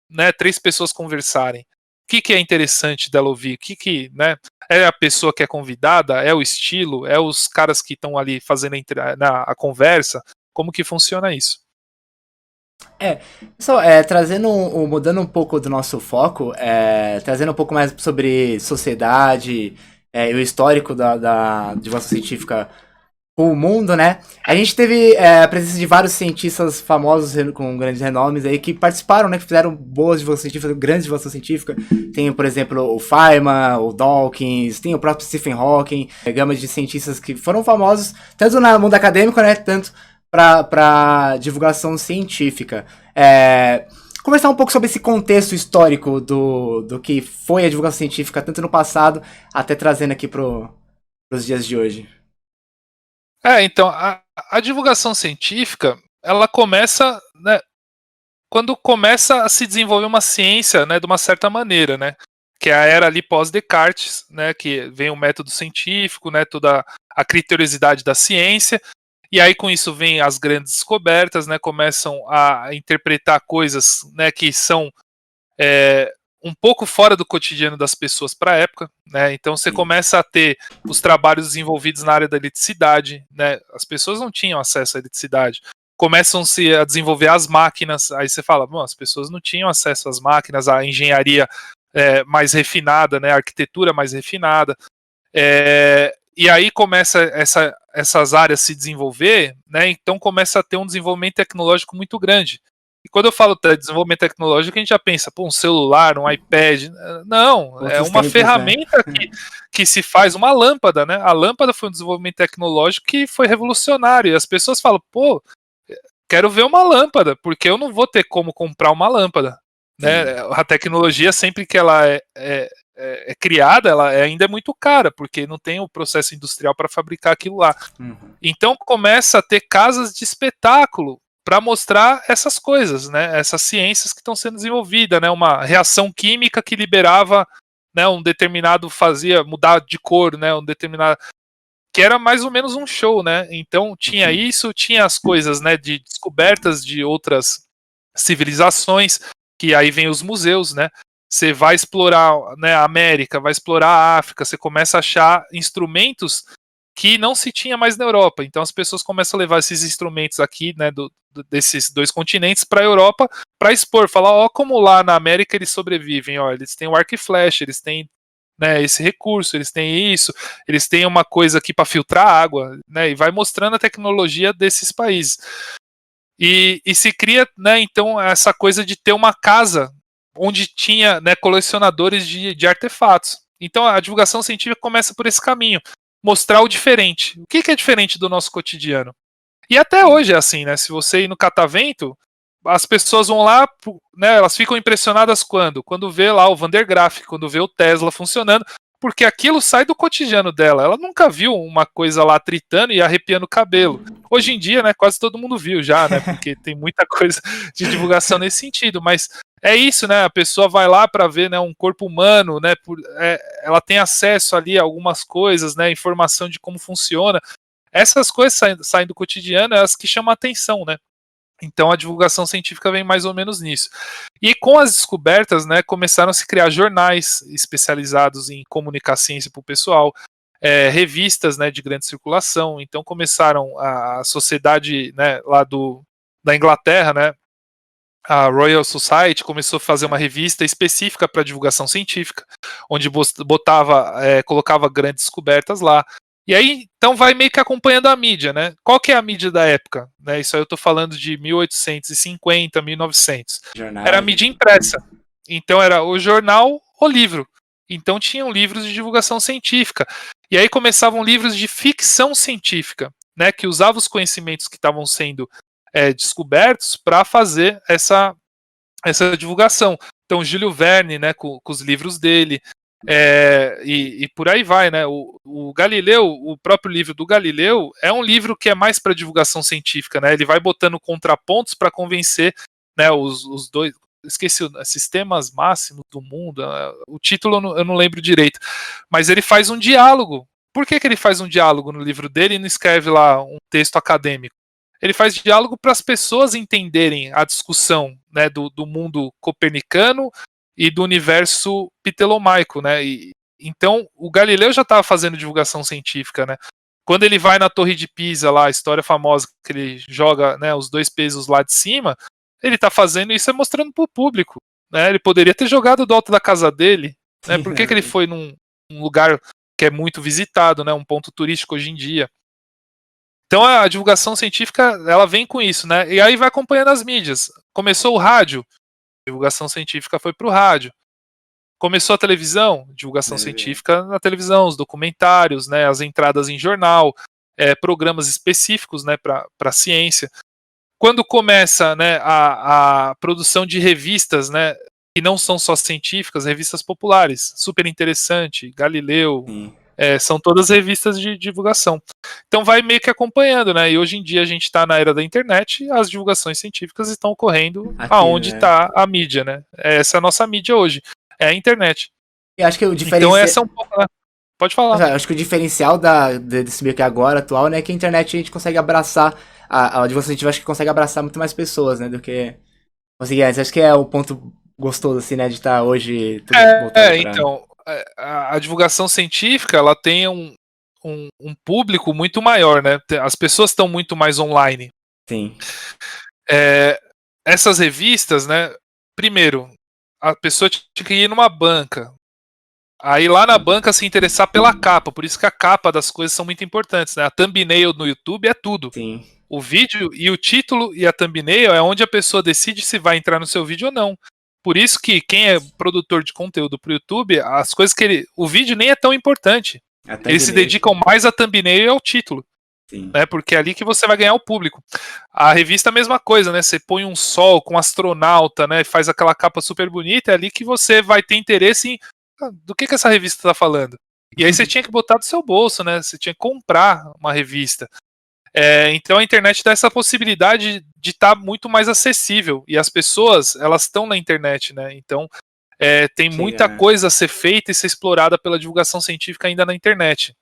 né, 3 pessoas conversarem. O que é interessante dela ouvir? Né, é a pessoa que é convidada? É o estilo? É os caras que estão ali fazendo a conversa? Como que funciona isso? Mudando um pouco do nosso foco, trazendo um pouco mais sobre sociedade e o histórico da divulgação científica com o mundo, né? A gente teve a presença de vários cientistas famosos com grandes renomes aí que participaram, né? Que fizeram boas divulgações científicas, grandes divulgações científicas. Tem, por exemplo, o Feynman, o Dawkins, tem o próprio Stephen Hawking, gama de cientistas que foram famosos tanto no mundo acadêmico, né? Tanto para divulgação científica. Conversar um pouco sobre esse contexto histórico do que foi a divulgação científica, tanto no passado, até trazendo aqui pros dias de hoje. Então, a divulgação científica, ela começa, né, quando começa a se desenvolver uma ciência, né, de uma certa maneira, né, que é a era ali pós-Descartes, né, que vem o método científico, né, toda a criteriosidade da ciência, e aí com isso vem as grandes descobertas, né, começam a interpretar coisas, né, que são um pouco fora do cotidiano das pessoas para a época, né? Então você começa a ter os trabalhos desenvolvidos na área da eletricidade, né? As pessoas não tinham acesso à eletricidade. Começam-se a desenvolver as máquinas, aí você fala, bom, as pessoas não tinham acesso às máquinas, à engenharia mais refinada, né? A arquitetura mais refinada. E aí começa essas áreas se desenvolver, né? Então começa a ter um desenvolvimento tecnológico muito grande. E quando eu falo de desenvolvimento tecnológico, a gente já pensa, pô, um celular, um iPad. Não, é uma ferramenta que se faz, uma lâmpada, né? A lâmpada foi um desenvolvimento tecnológico que foi revolucionário. E as pessoas falam, pô, quero ver uma lâmpada, porque eu não vou ter como comprar uma lâmpada. Né? A tecnologia, sempre que ela é criada, ela ainda é muito cara, porque não tem o processo industrial para fabricar aquilo lá. Então começa a ter casas de espetáculo para mostrar essas coisas, né? Essas ciências que estão sendo desenvolvidas, né? Uma reação química que liberava, né, um determinado, fazia mudar de cor, né? Um determinado, que era mais ou menos um show, né? Então tinha isso, tinha as coisas, né, de descobertas de outras civilizações, que aí vem os museus, né? Você vai explorar, né, a América, vai explorar a África, você começa a achar instrumentos que não se tinha mais na Europa. Então as pessoas começam a levar esses instrumentos aqui, né, desses 2 continentes para a Europa, para expor, falar, ó, como lá na América eles sobrevivem, ó, eles têm o arco e flecha, eles têm, né, esse recurso, eles têm isso, eles têm uma coisa aqui para filtrar água, né, e vai mostrando a tecnologia desses países. E se cria, né, então, essa coisa de ter uma casa onde tinha, né, colecionadores de artefatos. Então a divulgação científica começa por esse caminho, mostrar o diferente. O que é diferente do nosso cotidiano? E até hoje é assim, né? Se você ir no catavento, as pessoas vão lá, né? Elas ficam impressionadas quando vê lá o Van der Graaf, quando vê o Tesla funcionando, porque aquilo sai do cotidiano dela. Ela nunca viu uma coisa lá tritando e arrepiando o cabelo. Hoje em dia, né? Quase todo mundo viu já, né? Porque tem muita coisa de divulgação nesse sentido. Mas é isso, né? A pessoa vai lá para ver, né, um corpo humano, né? Ela tem acesso ali a algumas coisas, né? Informação de como funciona. Essas coisas saem do cotidiano, é as que chamam a atenção, né? Então a divulgação científica vem mais ou menos nisso. E com as descobertas, né, começaram a se criar jornais especializados em comunicar ciência para o pessoal, revistas, né, de grande circulação. Então começaram a sociedade, né, lá da Inglaterra, né, a Royal Society começou a fazer uma revista específica para divulgação científica, onde colocava grandes descobertas lá. E aí, então vai meio que acompanhando a mídia, né? Qual que é a mídia da época? Né? Isso aí eu tô falando de 1850, 1900. Jornal. Era a mídia impressa. Então era o jornal, o livro. Então tinham livros de divulgação científica. E aí começavam livros de ficção científica, né? Que usavam os conhecimentos que estavam sendo descobertos para fazer essa divulgação. Então Júlio Verne, né? Com os livros dele. E por aí vai, né? O Galileu, o próprio livro do Galileu é um livro que é mais para divulgação científica, né? Ele vai botando contrapontos para convencer né, os dois, esqueci, sistemas máximos do mundo, o título eu não lembro direito, mas ele faz um diálogo. Por que ele faz um diálogo no livro dele e não escreve lá um texto acadêmico? Ele faz diálogo para as pessoas entenderem a discussão, né, do mundo copernicano e do universo ptolomaico, né? Então, o Galileu já estava fazendo divulgação científica, né? Quando ele vai na Torre de Pisa, lá, a história famosa que ele joga, né, os 2 pesos lá de cima, ele está fazendo isso mostrando para o público, né? Ele poderia ter jogado do alto da casa dele, né? Por que ele foi num lugar que é muito visitado, né? Um ponto turístico hoje em dia. Então a divulgação científica, ela vem com isso, né? E aí vai acompanhando as mídias. Começou o rádio, divulgação científica foi para o rádio. Começou a televisão, divulgação científica na televisão, os documentários, né, as entradas em jornal, programas específicos, né, para ciência. Quando começa, né, a produção de revistas, né, que não são só científicas, revistas populares, Super Interessante, Galileu, são todas revistas de divulgação. Então vai meio que acompanhando, né? E hoje em dia a gente está na era da internet, as divulgações científicas estão ocorrendo aqui, aonde está, né, a mídia, né? Essa é a nossa mídia hoje, é a internet. E acho que o diferencial... Então essa é um pouco, né? Pode falar. Acho que o diferencial desse meio que agora, atual, né, é que a internet a gente consegue abraçar, a divulgação científica acho que consegue abraçar muito mais pessoas, né, do que conseguir antes. Acho que é o ponto gostoso, assim, né, de estar hoje tudo voltado pra... Então, a divulgação científica, ela tem um público muito maior, né? As pessoas estão muito mais online. Sim. Essas revistas, né? Primeiro, a pessoa tinha que ir numa banca. Aí lá na banca se interessar pela capa. Por isso que a capa das coisas são muito importantes, né? A thumbnail no YouTube é tudo. Sim. O vídeo e o título e a thumbnail é onde a pessoa decide se vai entrar no seu vídeo ou não. Por isso que quem é produtor de conteúdo pro YouTube, as coisas que o vídeo nem é tão importante. Eles se dedicam mais a thumbnail e ao título. Sim. Né, porque é ali que você vai ganhar o público. A revista é a mesma coisa, né? Você põe um sol com um astronauta, né? Faz aquela capa super bonita, é ali que você vai ter interesse em do que essa revista está falando. E aí você tinha que botar do seu bolso, né? Você tinha que comprar uma revista. Então a internet dá essa possibilidade de estar muito mais acessível. E as pessoas, elas estão na internet, né? Então tem muita coisa a ser feita e ser explorada pela divulgação científica ainda na internet.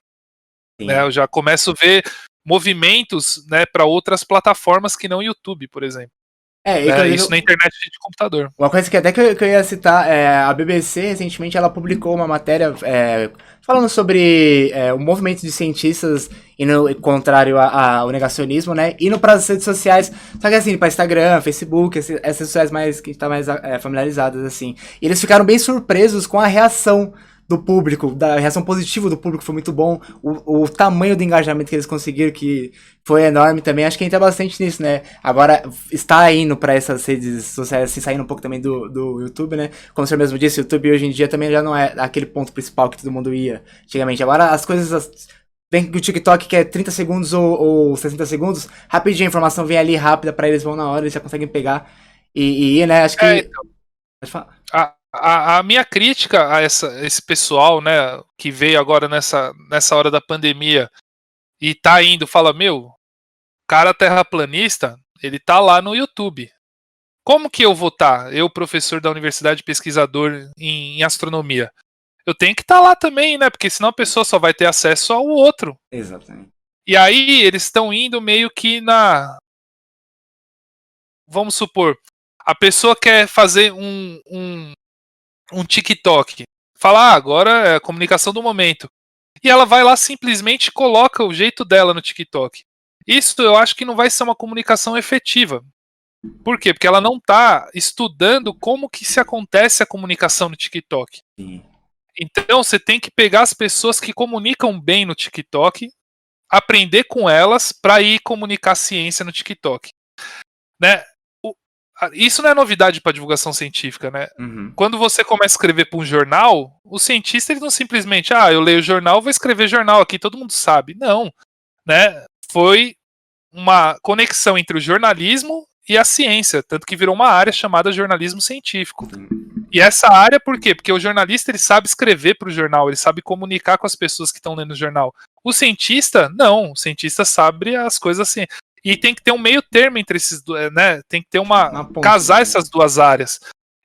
Né, eu já começo a ver movimentos, né, para outras plataformas que não o YouTube, por exemplo. Isso na internet de computador. Uma coisa que até que eu ia citar, a BBC recentemente ela publicou uma matéria falando sobre o movimento de cientistas indo contrário ao negacionismo, né, indo para as redes sociais, só que assim, para Instagram, Facebook, essas redes sociais mais, que a gente tá mais familiarizadas, assim. E eles ficaram bem surpresos com a reação do público, da reação positiva do público foi muito bom, o tamanho do engajamento que eles conseguiram, que foi enorme também, acho que entra bastante nisso, né, agora está indo pra essas redes sociais, assim, saindo um pouco também do YouTube, né, como o senhor mesmo disse, o YouTube hoje em dia também já não é aquele ponto principal que todo mundo ia antigamente, agora as coisas, bem que o TikTok que é 30 segundos ou 60 segundos, rapidinho a informação vem ali rápida pra eles, vão na hora, eles já conseguem pegar e ir, né, acho que... Então, pode falar. A minha crítica a esse pessoal, né, que veio agora nessa hora da pandemia e tá indo, fala, meu, cara terraplanista, ele tá lá no YouTube. Como que eu vou estar? Eu, professor da universidade, pesquisador em astronomia. Eu tenho que estar lá também, né, porque senão a pessoa só vai ter acesso ao outro. Exatamente. E aí eles estão indo meio que vamos supor, a pessoa quer fazer um TikTok. Fala, agora é a comunicação do momento. E ela vai lá simplesmente coloca o jeito dela no TikTok. Isso eu acho que não vai ser uma comunicação efetiva. Por quê? Porque ela não está estudando como que se acontece a comunicação no TikTok. Sim. Então você tem que pegar as pessoas que comunicam bem no TikTok, aprender com elas para ir comunicar ciência no TikTok. Né? Isso não é novidade para divulgação científica, né? Uhum. Quando você começa a escrever para um jornal, o cientista ele não simplesmente, eu leio o jornal, vou escrever jornal aqui, todo mundo sabe. Não, né? Foi uma conexão entre o jornalismo e a ciência, tanto que virou uma área chamada jornalismo científico. E essa área, por quê? Porque o jornalista ele sabe escrever para o jornal, ele sabe comunicar com as pessoas que estão lendo o jornal. O cientista, não. O cientista sabe as coisas assim. E tem que ter um meio termo entre esses dois, né? Tem que ter ponte, casar né? essas duas áreas.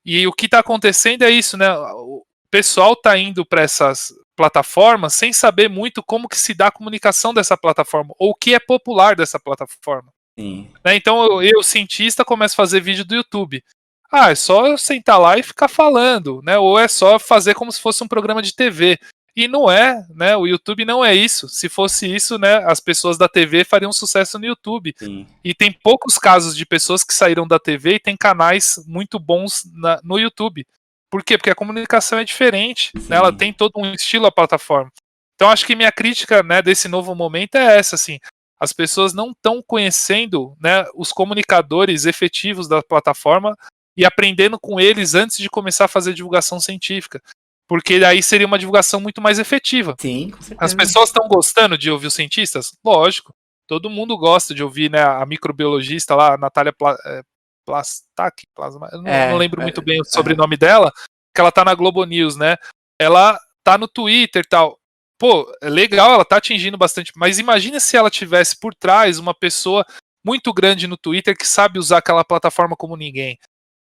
E o que está acontecendo é isso, né? O pessoal está indo para essas plataformas sem saber muito como que se dá a comunicação dessa plataforma, ou o que é popular dessa plataforma. Sim. Né? Então eu, cientista, começo a fazer vídeo do YouTube. Ah, é só eu sentar lá e ficar falando, né? Ou é só fazer como se fosse um programa de TV. E não é, né? O YouTube não é isso. Se fosse isso, né, as pessoas da TV fariam sucesso no YouTube. Sim. E tem poucos casos de pessoas que saíram da TV e tem canais muito bons no YouTube. Por quê? Porque a comunicação é diferente, né? Ela tem todo um estilo a plataforma. Então acho que minha crítica, né, desse novo momento é essa, assim. As pessoas não estão conhecendo, né, os comunicadores efetivos da plataforma e aprendendo com eles antes de começar a fazer divulgação científica. Porque aí seria uma divulgação muito mais efetiva. Sim, com certeza. As pessoas estão gostando de ouvir os cientistas? Lógico. Todo mundo gosta de ouvir, né, a microbiologista lá, a Natália Plastak, não lembro muito bem o sobrenome dela, que ela tá na Globo News, né? Ela tá no Twitter e tal. Pô, é legal, ela tá atingindo bastante, mas imagina se ela tivesse por trás uma pessoa muito grande no Twitter que sabe usar aquela plataforma como ninguém.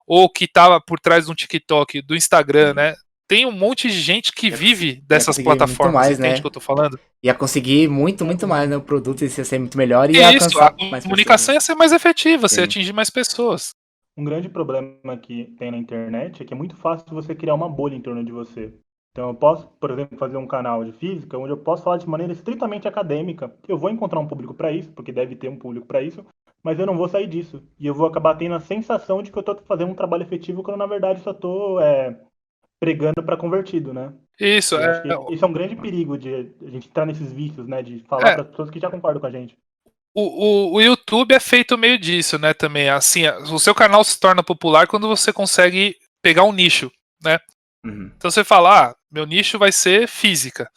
Ou que tava por trás de um TikTok, do Instagram, né? Tem um monte de gente que vive dessas plataformas, mais, entende né? o que eu tô falando? Ia conseguir muito mais, né? O produto ia ser muito melhor e E ia isso, alcançar a mais comunicação ia ser mais efetiva, você ia Sim. atingir mais pessoas. Um grande problema que tem na internet é que é muito fácil você criar uma bolha em torno de você. Então eu posso, por exemplo, fazer um canal de física onde eu posso falar de maneira estritamente acadêmica. Eu vou encontrar um público para isso, porque deve ter um público para isso, mas eu não vou sair disso. E eu vou acabar tendo a sensação de que eu estou fazendo um trabalho efetivo quando na verdade só estou pregando para convertido, né? Isso, E acho que isso é um grande perigo de a gente entrar nesses vícios, né? De falar para as pessoas que já concordam com a gente. O YouTube é feito meio disso, né, também. Assim, o seu canal se torna popular quando você consegue pegar um nicho, né? Uhum. Então você fala, meu nicho vai ser física.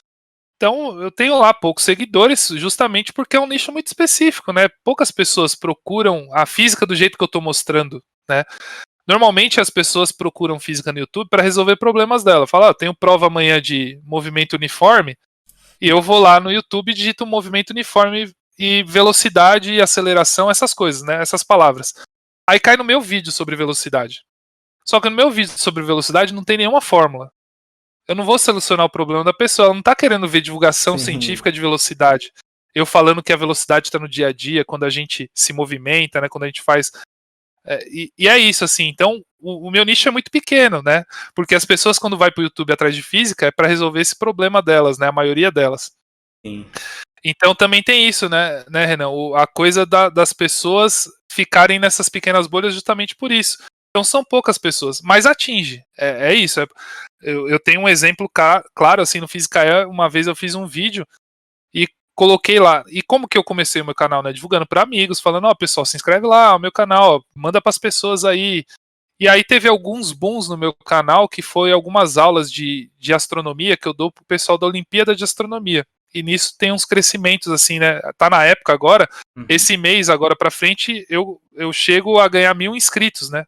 Então eu tenho lá poucos seguidores, justamente porque é um nicho muito específico, né? Poucas pessoas procuram a física do jeito que eu estou mostrando, né? Normalmente as pessoas procuram física no YouTube para resolver problemas dela. Fala, eu tenho prova amanhã de movimento uniforme, e eu vou lá no YouTube e digito movimento uniforme e velocidade e aceleração, essas coisas, né? Essas palavras. Aí cai no meu vídeo sobre velocidade. Só que no meu vídeo sobre velocidade não tem nenhuma fórmula. Eu não vou solucionar o problema da pessoa, ela não está querendo ver divulgação científica de velocidade. Eu falando que a velocidade está no dia a dia, quando a gente se movimenta, né? Quando a gente faz. E é isso, assim. Então, o meu nicho é muito pequeno, né? Porque as pessoas, quando vai para o YouTube atrás de física, é para resolver esse problema delas, né? A maioria delas. Sim. Então também tem isso, né Renan? A coisa das pessoas ficarem nessas pequenas bolhas justamente por isso. Então são poucas pessoas, mas atinge. É isso. Eu tenho um exemplo claro, assim, no Física. Uma vez eu fiz um vídeo e coloquei lá. E como que eu comecei o meu canal, né? Divulgando para amigos, falando, ó, pessoal, se inscreve lá, o meu canal, ó, manda para as pessoas aí. E aí teve alguns booms no meu canal, que foi algumas aulas de astronomia que eu dou pro pessoal da Olimpíada de Astronomia. E nisso tem uns crescimentos, assim, né? Tá na época agora, esse mês agora pra frente, eu chego a ganhar 1.000 inscritos, né?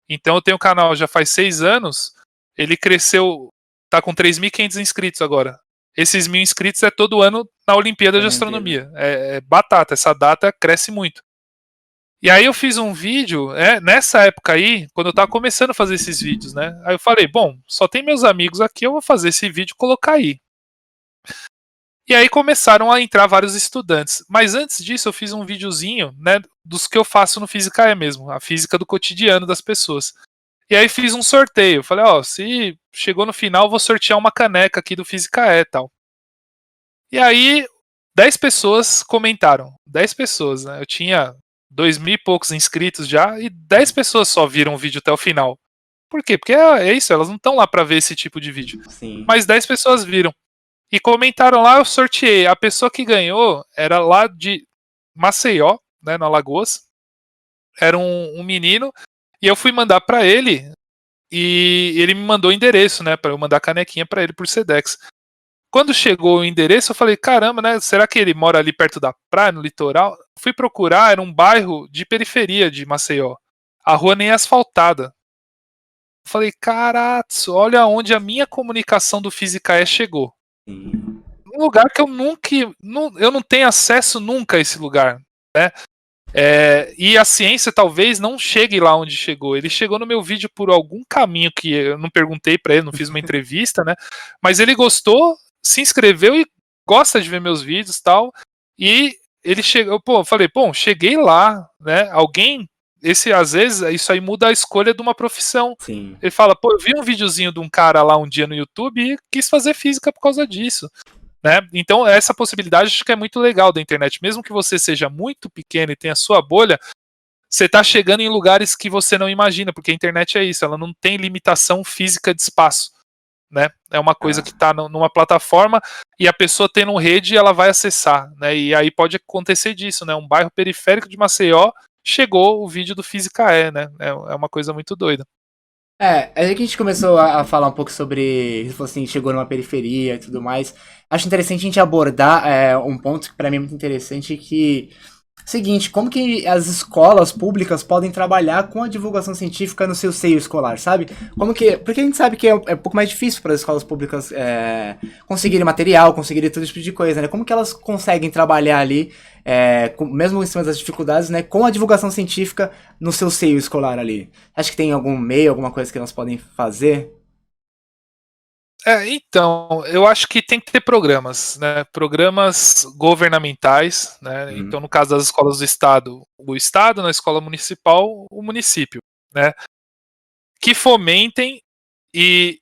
Então eu tenho o canal já faz 6 anos, ele cresceu, tá com 3.500 inscritos agora. Esses 1.000 inscritos é todo ano na Olimpíada de Astronomia. É batata, essa data cresce muito. E aí eu fiz um vídeo, nessa época aí, quando eu tava começando a fazer esses vídeos, né? Aí eu falei, bom, só tem meus amigos aqui, eu vou fazer esse vídeo e colocar aí. E aí começaram a entrar vários estudantes. Mas antes disso eu fiz um videozinho, né, dos que eu faço no Física mesmo, a física do cotidiano das pessoas. E aí fiz um sorteio. Falei, ó, se chegou no final, vou sortear uma caneca aqui do Física e tal. E aí 10 pessoas comentaram. 10 pessoas, né? Eu tinha 2.000 e poucos inscritos já e 10 pessoas só viram o vídeo até o final. Por quê? Porque é isso, elas não estão lá para ver esse tipo de vídeo. Sim. Mas 10 pessoas viram. E comentaram lá, eu sorteei. A pessoa que ganhou era lá de Maceió, né, na Alagoas. Era um menino. E eu fui mandar para ele. E ele me mandou o endereço, né, para eu mandar a canequinha para ele por Sedex. Quando chegou o endereço, eu falei, caramba, né, será que ele mora ali perto da praia, no litoral? Fui procurar, era um bairro de periferia de Maceió. A rua nem é asfaltada. Eu falei, caraca, olha onde a minha comunicação do Física chegou. Um lugar que eu nunca, eu não tenho acesso nunca a esse lugar, né? E a ciência talvez não chegue lá onde chegou. Ele chegou no meu vídeo por algum caminho que eu não perguntei para ele, não fiz uma entrevista, né? Mas ele gostou, se inscreveu e gosta de ver meus vídeos e tal. E ele chegou, eu falei, cheguei lá, né? Às vezes, isso aí muda a escolha de uma profissão. Sim. Ele fala, eu vi um videozinho de um cara lá um dia no YouTube e quis fazer física por causa disso. Né? Então, essa possibilidade acho que é muito legal da internet. Mesmo que você seja muito pequeno e tenha a sua bolha, você está chegando em lugares que você não imagina, porque a internet é isso, ela não tem limitação física de espaço. Né? É uma coisa que está numa plataforma e a pessoa tendo rede, ela vai acessar. Né? E aí pode acontecer disso, né? Um bairro periférico de Maceió, chegou o vídeo do Física né? É uma coisa muito doida. Aí que a gente começou a falar um pouco sobre, se fosse assim, chegou numa periferia e tudo mais. Acho interessante a gente abordar um ponto que pra mim é muito interessante, que seguinte, como que as escolas públicas podem trabalhar com a divulgação científica no seu seio escolar, sabe? Porque a gente sabe que é um pouco mais difícil para as escolas públicas conseguirem material, conseguirem todo tipo de coisa, né? Como que elas conseguem trabalhar ali, mesmo em cima das dificuldades, né, com a divulgação científica no seu seio escolar ali? Acho que tem algum meio, alguma coisa que elas podem fazer? Então, eu acho que tem que ter programas, né? Programas governamentais, né? Então, no caso das escolas do Estado, o Estado, na escola municipal, o município, né? Que fomentem e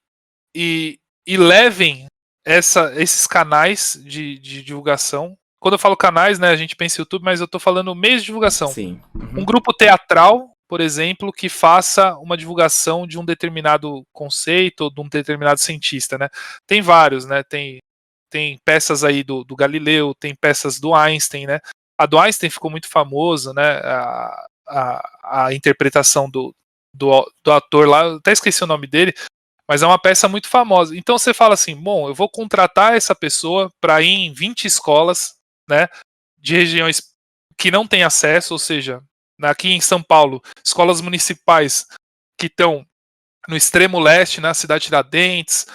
levem esses canais de divulgação. Quando eu falo canais, né, a gente pensa em YouTube, mas eu estou falando meios de divulgação. Sim. Um grupo teatral, por exemplo, que faça uma divulgação de um determinado conceito ou de um determinado cientista, né? Tem vários, né? Tem peças aí do Galileu, tem peças do Einstein, né? A do Einstein ficou muito famosa, né? A interpretação do ator lá, eu até esqueci o nome dele, mas é uma peça muito famosa. Então você fala assim, eu vou contratar essa pessoa para ir em 20 escolas, né? De regiões que não têm acesso, ou seja, aqui em São Paulo, escolas municipais que estão no extremo leste, na cidade de Tiradentes,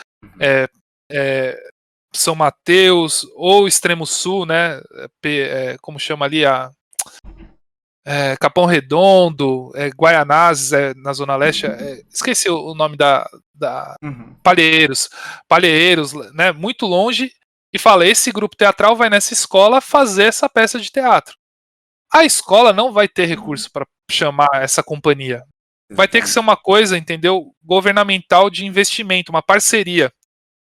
São Mateus, ou extremo sul, né? Como chama ali Capão Redondo, Guaianazes, na Zona Leste, esqueci o nome da Palheiros, né? Muito longe, e fala, esse grupo teatral vai nessa escola fazer essa peça de teatro. A escola não vai ter recurso para chamar essa companhia. Vai ter que ser uma coisa, entendeu? Governamental de investimento, uma parceria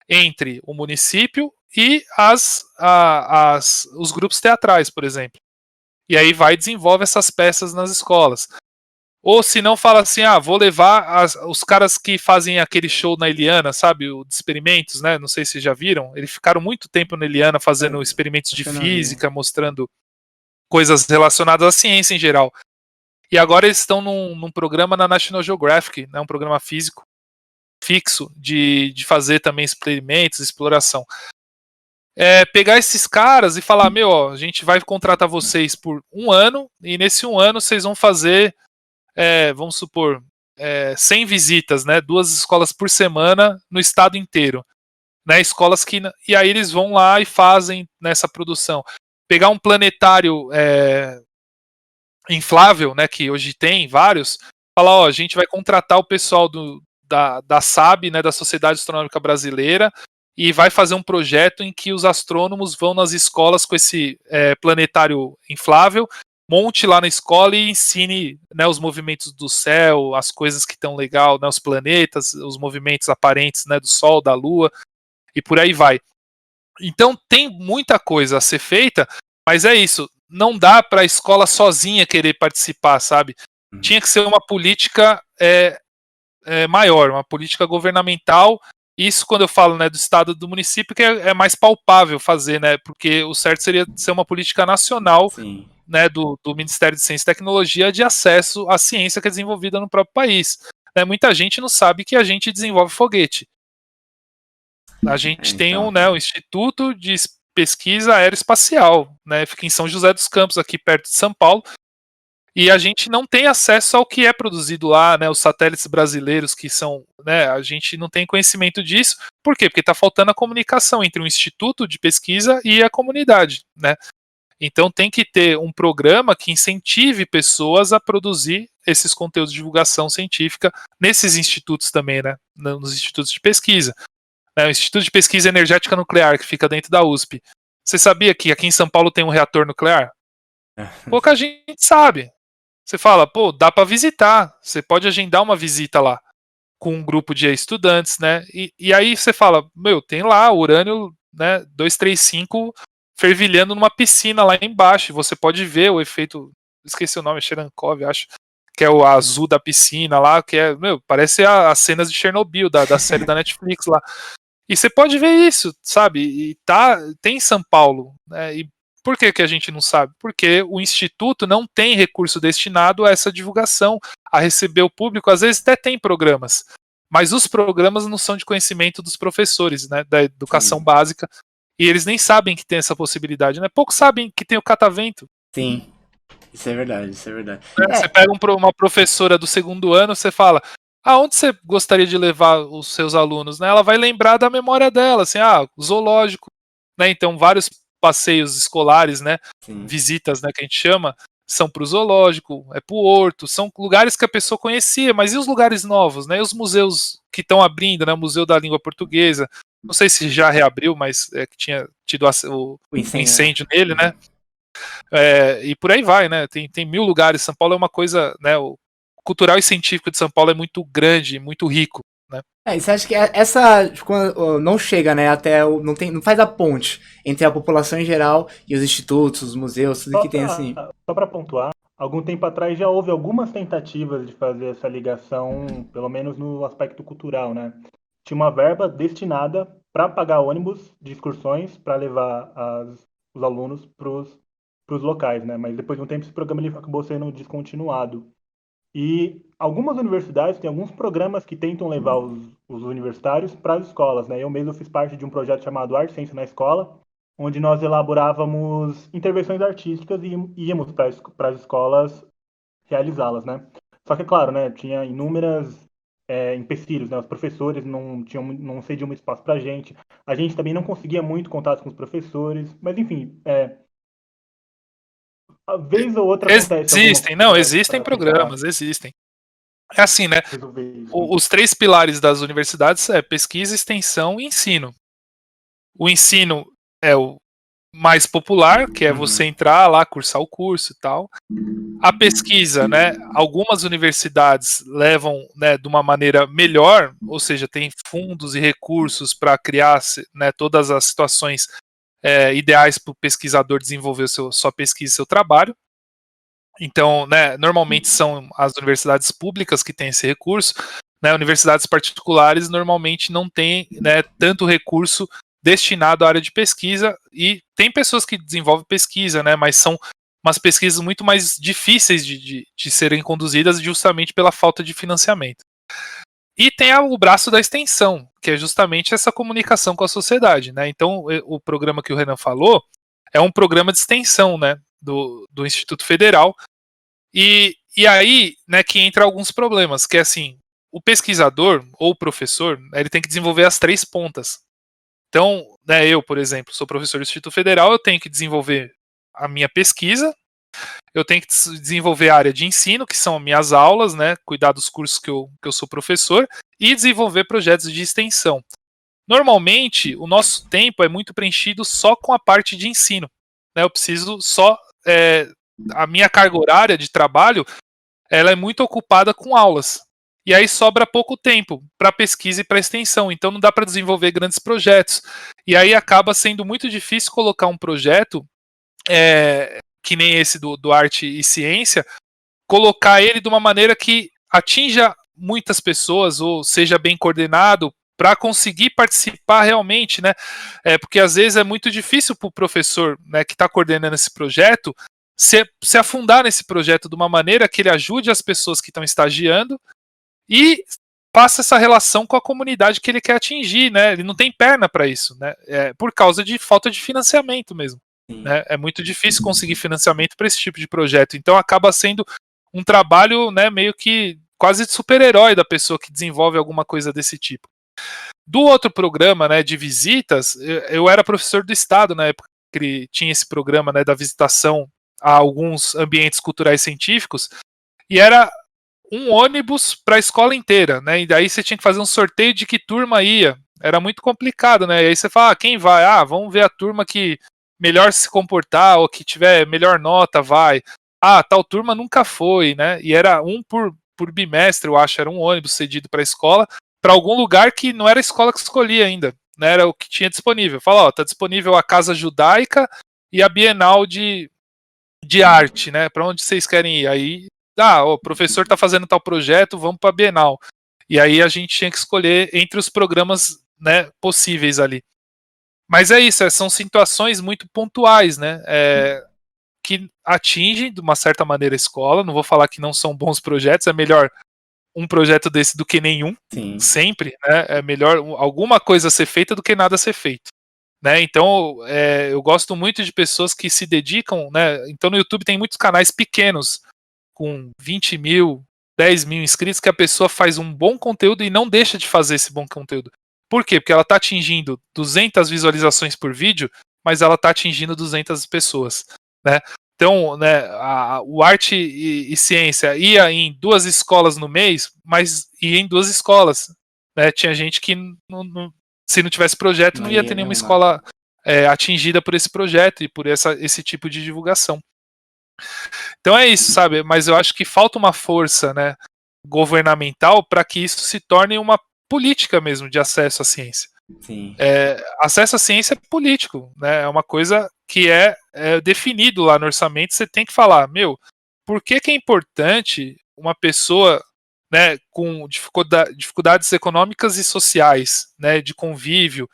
entre o município e os grupos teatrais, por exemplo. E aí vai e desenvolve essas peças nas escolas. Ou se não, fala assim, vou levar os caras que fazem aquele show na Eliana, sabe, o de experimentos, né? Não sei se já viram. Eles ficaram muito tempo na Eliana fazendo experimentos de física, mostrando coisas relacionadas à ciência em geral. E agora eles estão num programa na National Geographic, né, um programa físico fixo de fazer também experimentos, exploração. Pegar esses caras e falar, a gente vai contratar vocês por 1 ano, e nesse 1 ano vocês vão fazer, vamos supor, 100 visitas, né, 2 escolas por semana no estado inteiro. Né, escolas que... E aí eles vão lá e fazem nessa produção. Pegar um planetário inflável, né, que hoje tem vários, falar, a gente vai contratar o pessoal da SAB, né, da Sociedade Astronômica Brasileira, e vai fazer um projeto em que os astrônomos vão nas escolas com esse planetário inflável, monte lá na escola e ensine, né, os movimentos do céu, as coisas que estão legal, né, os planetas, os movimentos aparentes, né, do Sol, da Lua, e por aí vai. Então tem muita coisa a ser feita, mas é isso, não dá para a escola sozinha querer participar, sabe? Tinha que ser uma política maior, uma política governamental. Isso quando eu falo, né, do estado, do município, que é mais palpável fazer, né? Porque o certo seria ser uma política nacional, né, do Ministério de Ciência e Tecnologia, de acesso à ciência que é desenvolvida no próprio país. Muita gente não sabe que a gente desenvolve foguete. A gente tem um Instituto de Pesquisa Aeroespacial, né? Fica em São José dos Campos, aqui perto de São Paulo, e a gente não tem acesso ao que é produzido lá, né? Os satélites brasileiros que são, né? A gente não tem conhecimento disso. Por quê? Porque está faltando a comunicação entre o Instituto de Pesquisa e a comunidade, né? Então tem que ter um programa que incentive pessoas a produzir esses conteúdos de divulgação científica nesses institutos também, né? Nos institutos de pesquisa. O Instituto de Pesquisa Energética Nuclear, que fica dentro da USP. Você sabia que aqui em São Paulo tem um reator nuclear? Pouca gente sabe. Você fala, pô, dá para visitar. Você pode agendar uma visita lá com um grupo de estudantes, né? E aí você fala, meu, tem lá urânio, né, 235 fervilhando numa piscina lá embaixo. Você pode ver o efeito, esqueci o nome, Cherenkov, acho, que é o azul da piscina lá, que é, meu, parece as cenas de Chernobyl, da série da Netflix lá. E você pode ver isso, sabe? E tem em São Paulo, né? E por que a gente não sabe? Porque o Instituto não tem recurso destinado a essa divulgação, a receber o público. Às vezes até tem programas, mas os programas não são de conhecimento dos professores, né, da educação básica, e eles nem sabem que tem essa possibilidade, né? Poucos sabem que tem o catavento. Sim, isso é verdade, isso é verdade. Você pega uma professora do segundo ano, você fala, aonde você gostaria de levar os seus alunos? Né? Ela vai lembrar da memória dela, assim, zoológico, né? Então vários passeios escolares, né? Sim. Visitas, né, que a gente chama, são para o zoológico, é para o horto, são lugares que a pessoa conhecia, mas e os lugares novos, né? E os museus que estão abrindo, né? O Museu da Língua Portuguesa, não sei se já reabriu, mas que tinha tido o incêndio nele, né? E por aí vai, né? Tem 1000 lugares. São Paulo é uma coisa, né? O cultural e científico de São Paulo é muito grande, muito rico, né? E você acha que essa não chega, né? Até não faz a ponte entre a população em geral e os institutos, os museus, tudo que tem assim. Só para pontuar, algum tempo atrás já houve algumas tentativas de fazer essa ligação, pelo menos no aspecto cultural, né? Tinha uma verba destinada para pagar ônibus de excursões para levar os alunos para os locais, né? Mas depois de um tempo esse programa ele acabou sendo descontinuado. E algumas universidades têm alguns programas que tentam levar os universitários para as escolas, né? Eu mesmo fiz parte de um projeto chamado Arte e Ciência na Escola, onde nós elaborávamos intervenções artísticas e íamos para as escolas realizá-las, né? Só que, é claro, né, tinha inúmeras empecilhos, né? Os professores não cediam muito espaço para a gente também não conseguia muito contato com os professores, mas enfim, a vez ou outra acontece. Existem programas, existem. É assim, né? Os 3 pilares das universidades é pesquisa, extensão e ensino. O ensino é o mais popular, que é você entrar lá, cursar o curso e tal. A pesquisa, né? Algumas universidades levam, né, de uma maneira melhor, ou seja, tem fundos e recursos para criar, né, todas as situações ideais para o pesquisador desenvolver sua pesquisa e seu trabalho. Então, né, normalmente são as universidades públicas que têm esse recurso, né, universidades particulares normalmente não têm, né, tanto recurso destinado à área de pesquisa, e tem pessoas que desenvolvem pesquisa, né, mas são umas pesquisas muito mais difíceis de serem conduzidas justamente pela falta de financiamento. E tem o braço da extensão, que é justamente essa comunicação com a sociedade, né? Então, o programa que o Renan falou é um programa de extensão, né, do Instituto Federal. E aí, né, que entra alguns problemas, que é assim, o pesquisador ou o professor, né, ele tem que desenvolver as 3 pontas. Então, né, eu, por exemplo, sou professor do Instituto Federal, eu tenho que desenvolver a minha pesquisa, eu tenho que desenvolver a área de ensino, que são minhas aulas, né, cuidar dos cursos que eu sou professor, e desenvolver projetos de extensão. Normalmente, o nosso tempo é muito preenchido só com a parte de ensino, né, eu preciso só... a minha carga horária de trabalho, ela é muito ocupada com aulas. E aí sobra pouco tempo para pesquisa e para extensão, então não dá para desenvolver grandes projetos. E aí acaba sendo muito difícil colocar um projeto que nem esse do Arte e Ciência, colocar ele de uma maneira que atinja muitas pessoas ou seja bem coordenado para conseguir participar realmente, né? Porque às vezes é muito difícil para o professor, né, que está coordenando esse projeto se afundar nesse projeto de uma maneira que ele ajude as pessoas que estão estagiando e faça essa relação com a comunidade que ele quer atingir, né? Ele não tem perna para isso, né? Por causa de falta de financiamento mesmo. Né? É muito difícil conseguir financiamento para esse tipo de projeto. Então acaba sendo um trabalho, né, meio que quase de super-herói da pessoa que desenvolve alguma coisa desse tipo. Do outro programa, né, de visitas, eu era professor do Estado na época tinha esse programa, né, da visitação a alguns ambientes culturais científicos, e era um ônibus para a escola inteira, né? E daí você tinha que fazer um sorteio de que turma ia. Era muito complicado, né? E aí você fala, quem vai? Vamos ver a turma que melhor se comportar ou que tiver melhor nota, vai. Tal turma nunca foi, né? E era um por bimestre, eu acho, era um ônibus cedido para a escola, para algum lugar que não era a escola que escolhia ainda, né? Era o que tinha disponível. Fala, tá disponível a Casa Judaica e a Bienal de arte, né? Para onde vocês querem ir? Aí, o professor tá fazendo tal projeto, vamos para a Bienal. E aí a gente tinha que escolher entre os programas, né, possíveis ali. Mas é isso, são situações muito pontuais, né? Que atingem de uma certa maneira a escola. Não vou falar que não são bons projetos, é melhor um projeto desse do que nenhum. Sim. Sempre, né? É melhor alguma coisa ser feita do que nada ser feito. Né? Então, eu gosto muito de pessoas que se dedicam, né? Então no YouTube tem muitos canais pequenos, com 20 mil, 10 mil inscritos, que a pessoa faz um bom conteúdo e não deixa de fazer esse bom conteúdo. Por quê? Porque ela está atingindo 200 visualizações por vídeo, mas ela está atingindo 200 pessoas. Né? Então, né, o Arte e Ciência ia em 2 escolas no mês, mas ia em 2 escolas. Né? Tinha gente que se não tivesse projeto, não ia ter nenhuma escola atingida por esse projeto e por esse tipo de divulgação. Então é isso, sabe? Mas eu acho que falta uma força, né, governamental para que isso se torne uma política mesmo de acesso à ciência. Sim. Acesso à ciência é político, né? É uma coisa que é definido lá no orçamento. Você tem que falar, por que é importante uma pessoa, né, com dificuldades econômicas e sociais, né, de convívio,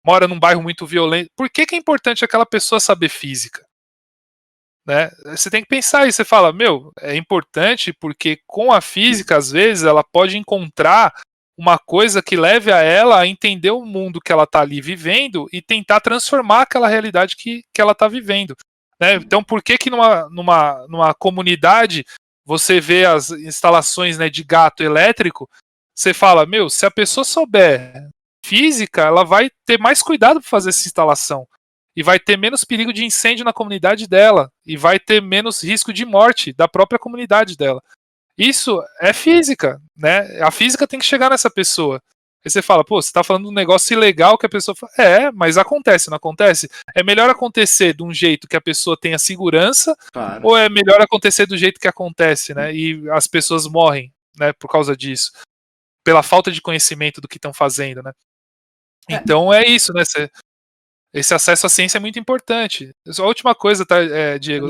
mora num bairro muito violento, por que é importante aquela pessoa saber física? Né? Você tem que pensar isso, você fala, é importante porque com a física, às vezes, ela pode encontrar uma coisa que leve a ela a entender o mundo que ela está ali vivendo e tentar transformar aquela realidade que ela está vivendo. Né? Então, por que numa comunidade você vê as instalações, né, de gato elétrico, você fala, se a pessoa souber física, ela vai ter mais cuidado para fazer essa instalação. E vai ter menos perigo de incêndio na comunidade dela. E vai ter menos risco de morte da própria comunidade dela. Isso é física, né? A física tem que chegar nessa pessoa. Aí você fala, você tá falando de um negócio ilegal que a pessoa fala, mas acontece, não acontece? É melhor acontecer de um jeito que a pessoa tenha segurança, claro. Ou é melhor acontecer do jeito que acontece, né? E as pessoas morrem, né, por causa disso. Pela falta de conhecimento do que estão fazendo, né? Então é isso, né? Esse acesso à ciência é muito importante. A última coisa, tá, Diego,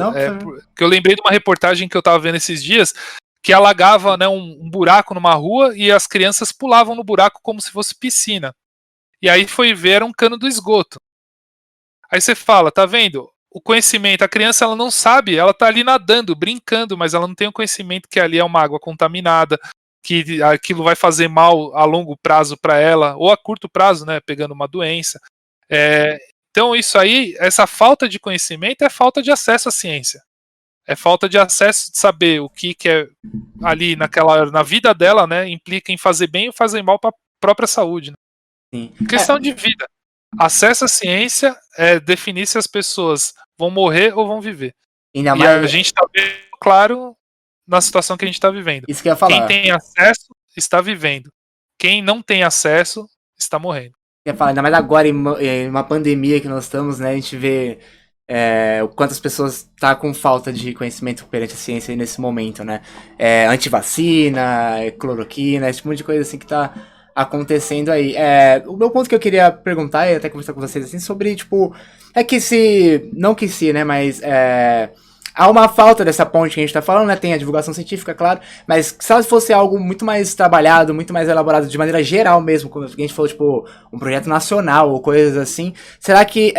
que eu lembrei de uma reportagem que eu estava vendo esses dias, que alagava, né, um buraco numa rua e as crianças pulavam no buraco como se fosse piscina. E aí foi ver um cano do esgoto. Aí você fala, tá vendo? O conhecimento, a criança ela não sabe, ela tá ali nadando, brincando, mas ela não tem o conhecimento que ali é uma água contaminada, que aquilo vai fazer mal a longo prazo para ela, ou a curto prazo, né, pegando uma doença. Então isso aí, essa falta de conhecimento é falta de acesso à ciência. É falta de acesso de saber o que é ali na vida dela, né, implica em fazer bem ou fazer mal para a própria saúde. Né? Sim. Questão de vida. Acesso à ciência é definir se as pessoas vão morrer ou vão viver. E a gente está vendo claro na situação que a gente está vivendo. Isso que eu ia falar. Quem tem acesso está vivendo. Quem não tem acesso está morrendo. Quer falar, ainda mais agora em uma pandemia que nós estamos, né? A gente vê o quanto as pessoas estão com falta de conhecimento perante a ciência nesse momento, né? Antivacina, cloroquina, esse tipo de coisa assim que tá acontecendo aí. O meu ponto que eu queria perguntar e até conversar com vocês assim sobre, tipo, não que se, né, mas há uma falta dessa ponte que a gente tá falando, né? Tem a divulgação científica, claro, mas se fosse algo muito mais trabalhado, muito mais elaborado de maneira geral mesmo, como a gente falou, tipo, um projeto nacional ou coisas assim, será que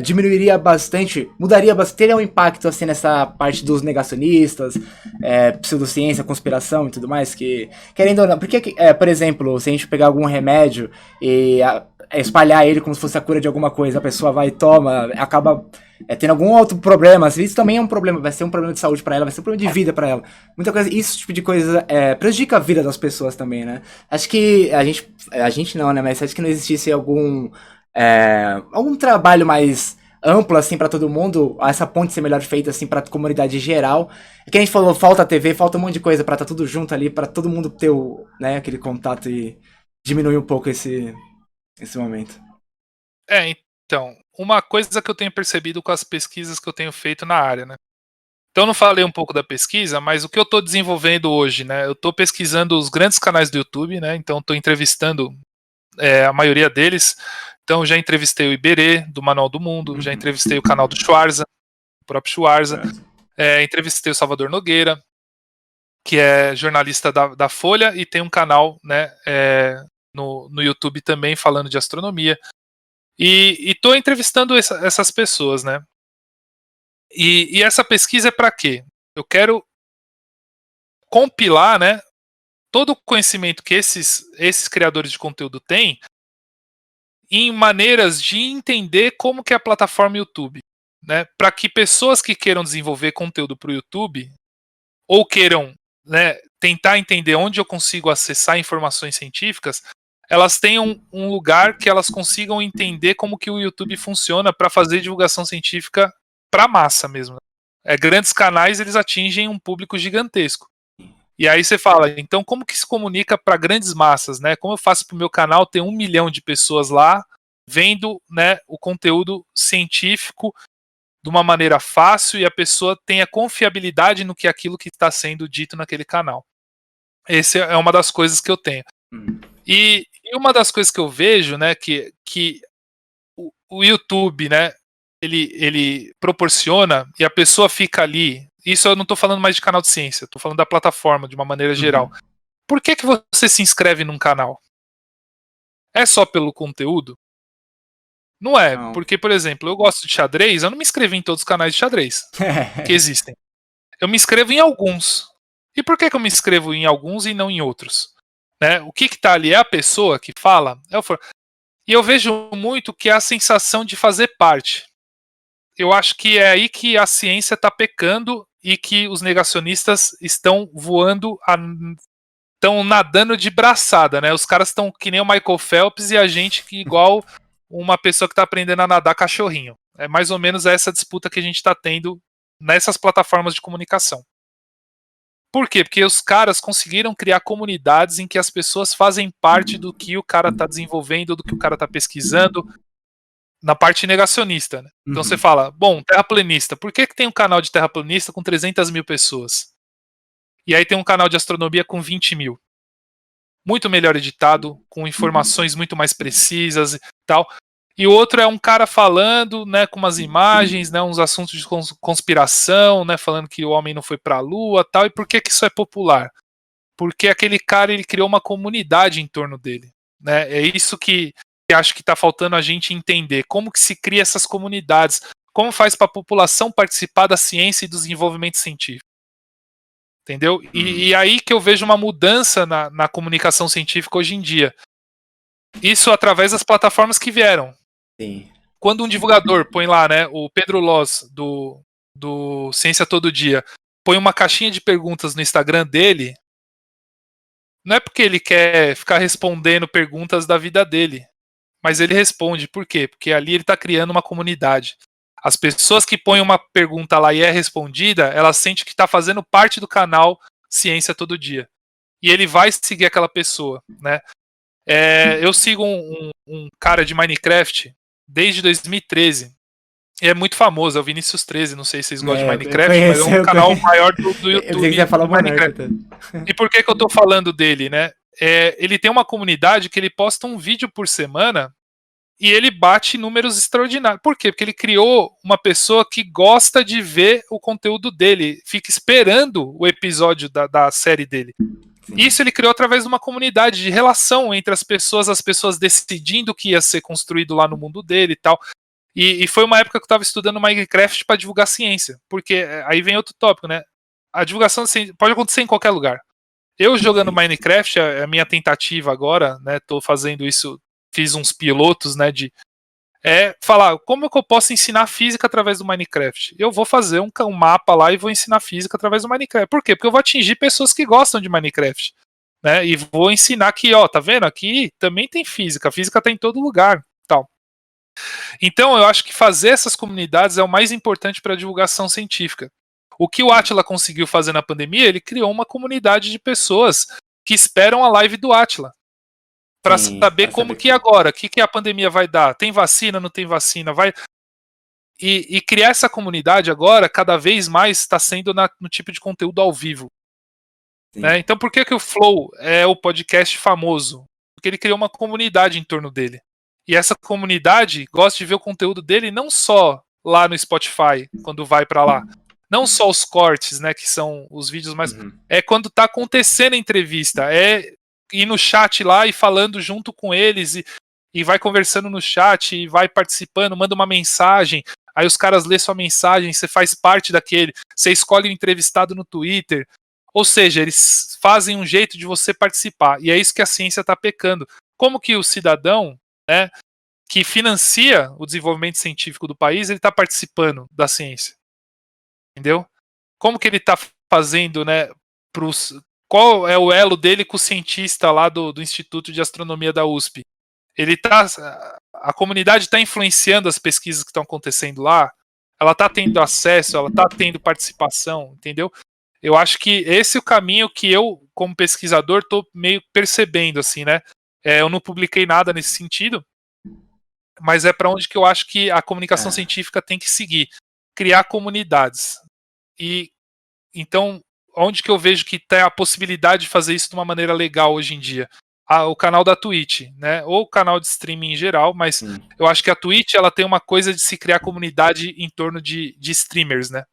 diminuiria bastante, mudaria bastante, teria um impacto assim nessa parte dos negacionistas, pseudociência, conspiração e tudo mais, que, querendo ou não, porque, por exemplo, se a gente pegar algum remédio e espalhar ele como se fosse a cura de alguma coisa, a pessoa vai e toma, acaba tendo algum outro problema, isso também é um problema, vai ser um problema de saúde pra ela, vai ser um problema de vida pra ela. Muita coisa, esse tipo de coisa prejudica a vida das pessoas também, né? Acho que a gente não, né, mas acho que não existisse algum algum trabalho mais amplo, assim, pra todo mundo, essa ponte ser melhor feita, assim, pra comunidade geral. É que a gente falou, falta TV, falta um monte de coisa pra tá tudo junto ali, pra todo mundo ter né, aquele contato e diminuir um pouco esse momento. Então, uma coisa que eu tenho percebido com as pesquisas que eu tenho feito na área, né? Então, eu não falei um pouco da pesquisa, mas o que eu estou desenvolvendo hoje, né? Eu estou pesquisando os grandes canais do YouTube, né? Então, estou entrevistando a maioria deles. Então, já entrevistei o Iberê, do Manual do Mundo, já entrevistei o canal do Schwarza, o próprio Schwarza, entrevistei o Salvador Nogueira, que é jornalista da Folha e tem um canal, né, no YouTube também falando de astronomia. E estou entrevistando essas pessoas, né? E essa pesquisa é para quê? Eu quero compilar, né, todo o conhecimento que esses criadores de conteúdo têm em maneiras de entender como que é a plataforma YouTube, né? Para que pessoas que queiram desenvolver conteúdo para o YouTube ou queiram, né, tentar entender onde eu consigo acessar informações científicas, elas tenham um lugar que elas consigam entender como que o YouTube funciona para fazer divulgação científica para massa mesmo. Grandes canais, eles atingem um público gigantesco. E aí você fala, então como que se comunica para grandes massas, né? Como eu faço para o meu canal ter 1 milhão de pessoas lá vendo, né, o conteúdo científico de uma maneira fácil e a pessoa tenha confiabilidade no que aquilo que está sendo dito naquele canal. Essa é uma das coisas que eu tenho. E uma das coisas que eu vejo, né, que o YouTube, né, ele proporciona e a pessoa fica ali. Isso eu não estou falando mais de canal de ciência, estou falando da plataforma de uma maneira geral. Por que você se inscreve num canal? É só pelo conteúdo? Não é, porque, por exemplo, eu gosto de xadrez, eu não me inscrevi em todos os canais de xadrez que existem. Eu me inscrevo em alguns. E por que eu me inscrevo em alguns e não em outros? Né? O que está ali é a pessoa que fala. E eu vejo muito que é a sensação de fazer parte. Eu acho que é aí que a ciência está pecando e que os negacionistas estão voando, estão nadando de braçada, né? Os caras estão que nem o Michael Phelps e a gente que igual uma pessoa que está aprendendo a nadar cachorrinho. É mais ou menos essa disputa que a gente está tendo nessas plataformas de comunicação. Por quê? Porque os caras conseguiram criar comunidades em que as pessoas fazem parte do que o cara está desenvolvendo, do que o cara está pesquisando, na parte negacionista. Né? Então você fala, bom, terraplanista, por que tem um canal de terraplanista com 300 mil pessoas? E aí tem um canal de astronomia com 20 mil. Muito melhor editado, com informações muito mais precisas e tal. E o outro é um cara falando, né, com umas imagens, né, uns assuntos de conspiração, né, falando que o homem não foi para a Lua, tal. E por que isso é popular? Porque aquele cara ele criou uma comunidade em torno dele, né? É isso que acho que está faltando a gente entender, como que se cria essas comunidades, como faz para a população participar da ciência e do desenvolvimento científico. Entendeu? E aí que eu vejo uma mudança na comunicação científica hoje em dia. Isso através das plataformas que vieram. Sim. Quando um divulgador põe lá, né, o Pedro Loz, do Ciência Todo Dia, põe uma caixinha de perguntas no Instagram dele, não é porque ele quer ficar respondendo perguntas da vida dele, mas ele responde. Por quê? Porque ali ele está criando uma comunidade. As pessoas que põem uma pergunta lá e é respondida, elas sentem que está fazendo parte do canal Ciência Todo Dia. E ele vai seguir aquela pessoa, né? Eu sigo um cara de Minecraft desde 2013. E é muito famoso, é o Vinícius 13, não sei se vocês gostam de Minecraft, mas é um canal maior do YouTube. Eu falar Minecraft. E por que eu tô falando dele, né? Ele tem uma comunidade que ele posta um vídeo por semana e ele bate números extraordinários. Por quê? Porque ele criou uma pessoa que gosta de ver o conteúdo dele, fica esperando o episódio da série dele. Sim. Isso ele criou através de uma comunidade de relação entre as pessoas decidindo o que ia ser construído lá no mundo dele e tal. E foi uma época que eu estava estudando Minecraft para divulgar ciência, porque aí vem outro tópico, né? A divulgação pode acontecer em qualquer lugar. Eu jogando Minecraft, a minha tentativa agora, né? Tô fazendo isso, fiz uns pilotos, né? Falar como é que eu posso ensinar física através do Minecraft. Eu vou fazer um mapa lá e vou ensinar física através do Minecraft. Por quê? Porque eu vou atingir pessoas que gostam de Minecraft, né? E vou ensinar que, ó, tá vendo? Aqui também tem física. A física tá em todo lugar, tal. Então, eu acho que fazer essas comunidades é o mais importante para a divulgação científica. O que o Átila conseguiu fazer na pandemia, ele criou uma comunidade de pessoas que esperam a live do Átila para saber como que agora, o que a pandemia vai dar. Tem vacina, não tem vacina? E criar essa comunidade agora, cada vez mais, está sendo no tipo de conteúdo ao vivo. Né? Então, por que o Flow é o podcast famoso? Porque ele criou uma comunidade em torno dele. E essa comunidade gosta de ver o conteúdo dele não só lá no Spotify, quando vai para lá. Não só os cortes, né, que são os vídeos, mas é quando tá acontecendo a entrevista. É ir no chat lá e falando junto com eles e vai conversando no chat e vai participando, manda uma mensagem. Aí os caras lêem sua mensagem, você faz parte daquele. Você escolhe o entrevistado no Twitter. Ou seja, eles fazem um jeito de você participar. E é isso que a ciência está pecando. Como que o cidadão, né, que financia o desenvolvimento científico do país, ele está participando da ciência? Entendeu? Como que ele está fazendo, né? Qual é o elo dele com o cientista lá do Instituto de Astronomia da USP? A comunidade está influenciando as pesquisas que estão acontecendo lá? Ela está tendo acesso, ela está tendo participação, entendeu? Eu acho que esse é o caminho que eu, como pesquisador, estou meio percebendo, assim, né? Eu não publiquei nada nesse sentido, mas é para onde que eu acho que a comunicação científica tem que seguir. Criar comunidades. E então, onde que eu vejo que tem a possibilidade de fazer isso de uma maneira legal hoje em dia? O canal da Twitch, né? Ou o canal de streaming em geral, mas eu acho que a Twitch ela tem uma coisa de se criar comunidade em torno de streamers, né?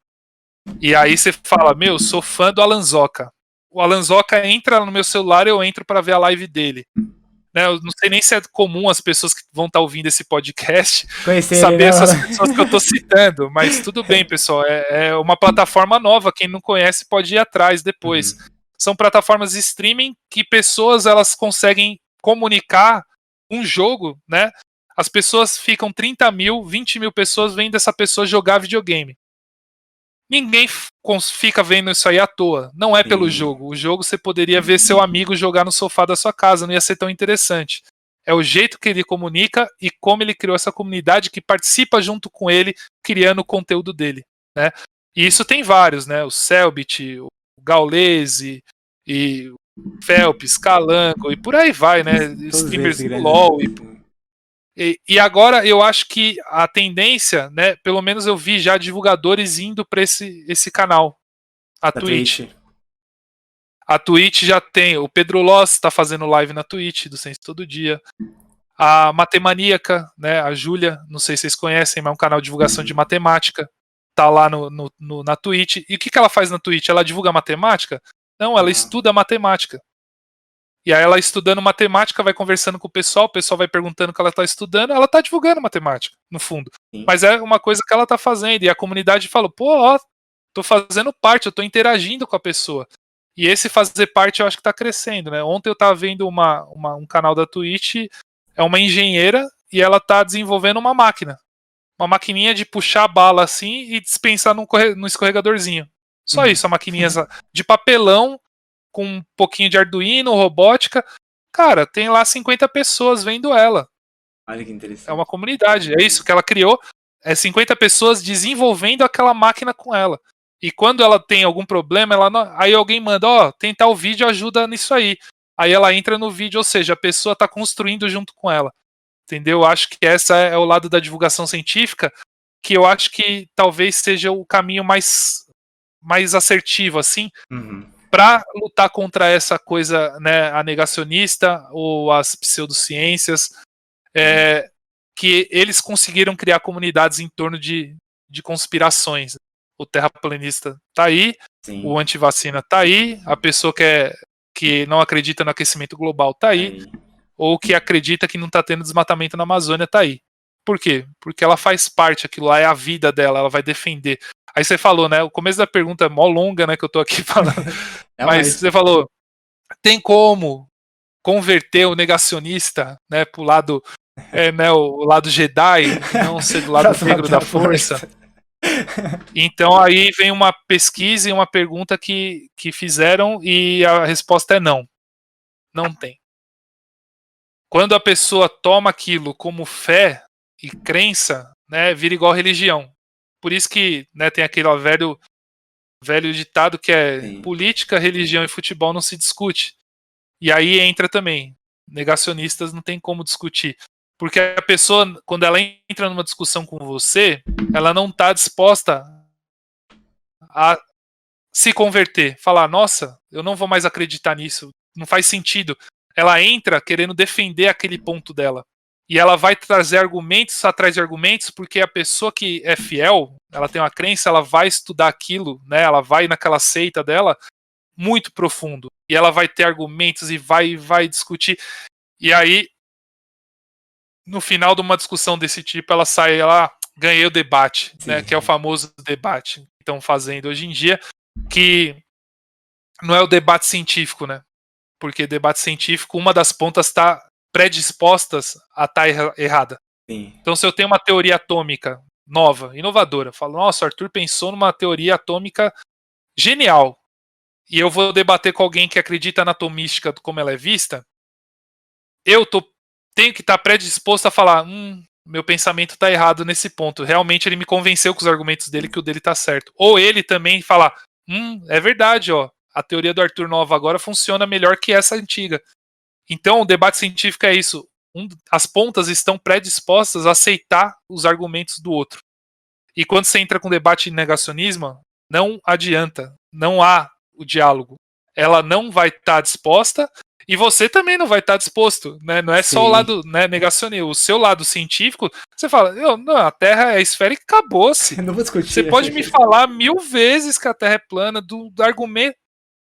E aí você fala, sou fã do Alanzoca. O Alanzoca entra no meu celular, eu entro para ver a live dele. Né, eu não sei nem se é comum as pessoas que vão estar ouvindo esse podcast saber essas pessoas que eu estou citando, mas tudo bem, pessoal. É uma plataforma nova, quem não conhece pode ir atrás depois. São plataformas de streaming que pessoas elas conseguem comunicar um jogo, né? As pessoas ficam 30 mil, 20 mil pessoas vendo essa pessoa jogar videogame. Ninguém fica vendo isso aí à toa. Não é pelo jogo. O jogo você poderia ver seu amigo jogar no sofá da sua casa, não ia ser tão interessante. É o jeito que ele comunica e como ele criou essa comunidade que participa junto com ele, criando o conteúdo dele. Né? E isso tem vários, né? O Selbit, o Gaules e o Phelps, Calango e por aí vai, né? Streamers do LoL. E agora eu acho que a tendência, né, pelo menos eu vi já divulgadores indo para esse canal, a Twitch. A Twitch já tem, o Pedro Loss está fazendo live na Twitch do Ciência Todo Dia. A Matemaníaca, né, a Júlia, não sei se vocês conhecem, mas é um canal de divulgação de matemática, tá lá na Twitch. E o que ela faz na Twitch? Ela divulga matemática? Não, ela estuda matemática. E aí ela estudando matemática, vai conversando com o pessoal vai perguntando o que ela está estudando, ela está divulgando matemática, no fundo. Mas é uma coisa que ela está fazendo, e a comunidade fala, tô fazendo parte, eu tô interagindo com a pessoa. E esse fazer parte eu acho que tá crescendo, né? Ontem eu tava vendo um canal da Twitch, é uma engenheira, e ela tá desenvolvendo uma máquina. Uma maquininha de puxar a bala assim e dispensar no escorregadorzinho. Só isso, a maquininha de papelão, com um pouquinho de Arduino, robótica. Cara, tem lá 50 pessoas vendo ela. Olha que interessante. É uma comunidade, é isso que ela criou. É 50 pessoas desenvolvendo aquela máquina com ela. E quando ela tem algum problema, aí alguém manda, tem tal vídeo, ajuda nisso aí. Aí ela entra no vídeo, ou seja, a pessoa está construindo junto com ela. Entendeu? Eu acho que essa é o lado da divulgação científica, que eu acho que talvez seja o caminho mais assertivo, assim, para lutar contra essa coisa, né, a negacionista ou as pseudociências, que eles conseguiram criar comunidades em torno de conspirações. O terraplanista tá aí, o antivacina tá aí, a pessoa que não acredita no aquecimento global tá aí, ou que acredita que não tá tendo desmatamento na Amazônia tá aí. Por quê? Porque ela faz parte, aquilo lá é a vida dela, ela vai defender. Aí você falou, né? O começo da pergunta é mó longa, né? Que eu tô aqui falando. Mas você falou, tem como converter o negacionista, né? Pro lado, né? O lado Jedi, não ser do lado negro da força. Então aí vem uma pesquisa e uma pergunta que fizeram e a resposta é não. Não tem. Quando a pessoa toma aquilo como fé e crença, né, vira igual religião. Por isso que, né, tem aquele velho ditado que é Sim. política, religião e futebol não se discute. E aí entra também, negacionistas não tem como discutir. Porque a pessoa, quando ela entra numa discussão com você, ela não está disposta a se converter. Falar, nossa, eu não vou mais acreditar nisso, não faz sentido. Ela entra querendo defender aquele ponto dela. E ela vai trazer argumentos atrás de argumentos, porque a pessoa que é fiel, ela tem uma crença, ela vai estudar aquilo, né? Ela vai naquela seita dela muito profundo. E ela vai ter argumentos e vai discutir. E aí, no final de uma discussão desse tipo, ela sai lá, ganhei o debate, né? Que é o famoso debate que estão fazendo hoje em dia, que não é o debate científico, né? Porque debate científico, uma das pontas está predispostas a estar errada. Sim. Então, se eu tenho uma teoria atômica nova, inovadora, falo, nossa, o Arthur pensou numa teoria atômica genial, e eu vou debater com alguém que acredita na atomística como ela é vista, tenho que estar predisposto a falar, meu pensamento está errado nesse ponto. Realmente ele me convenceu com os argumentos dele que o dele está certo. Ou ele também falar, é verdade, ó, a teoria do Arthur Nova agora funciona melhor que essa antiga. Então, o debate científico é isso. As pontas estão predispostas a aceitar os argumentos do outro. E quando você entra com debate de negacionismo, não adianta. Não há o diálogo. Ela não vai estar disposta e você também não vai estar disposto. Né? Não é só o lado, né, negacionista. O seu lado científico, você fala, não, a Terra é esférica e acabou-se. Não vou discutir. Você pode me falar 1000 vezes que a Terra é plana, do argumento.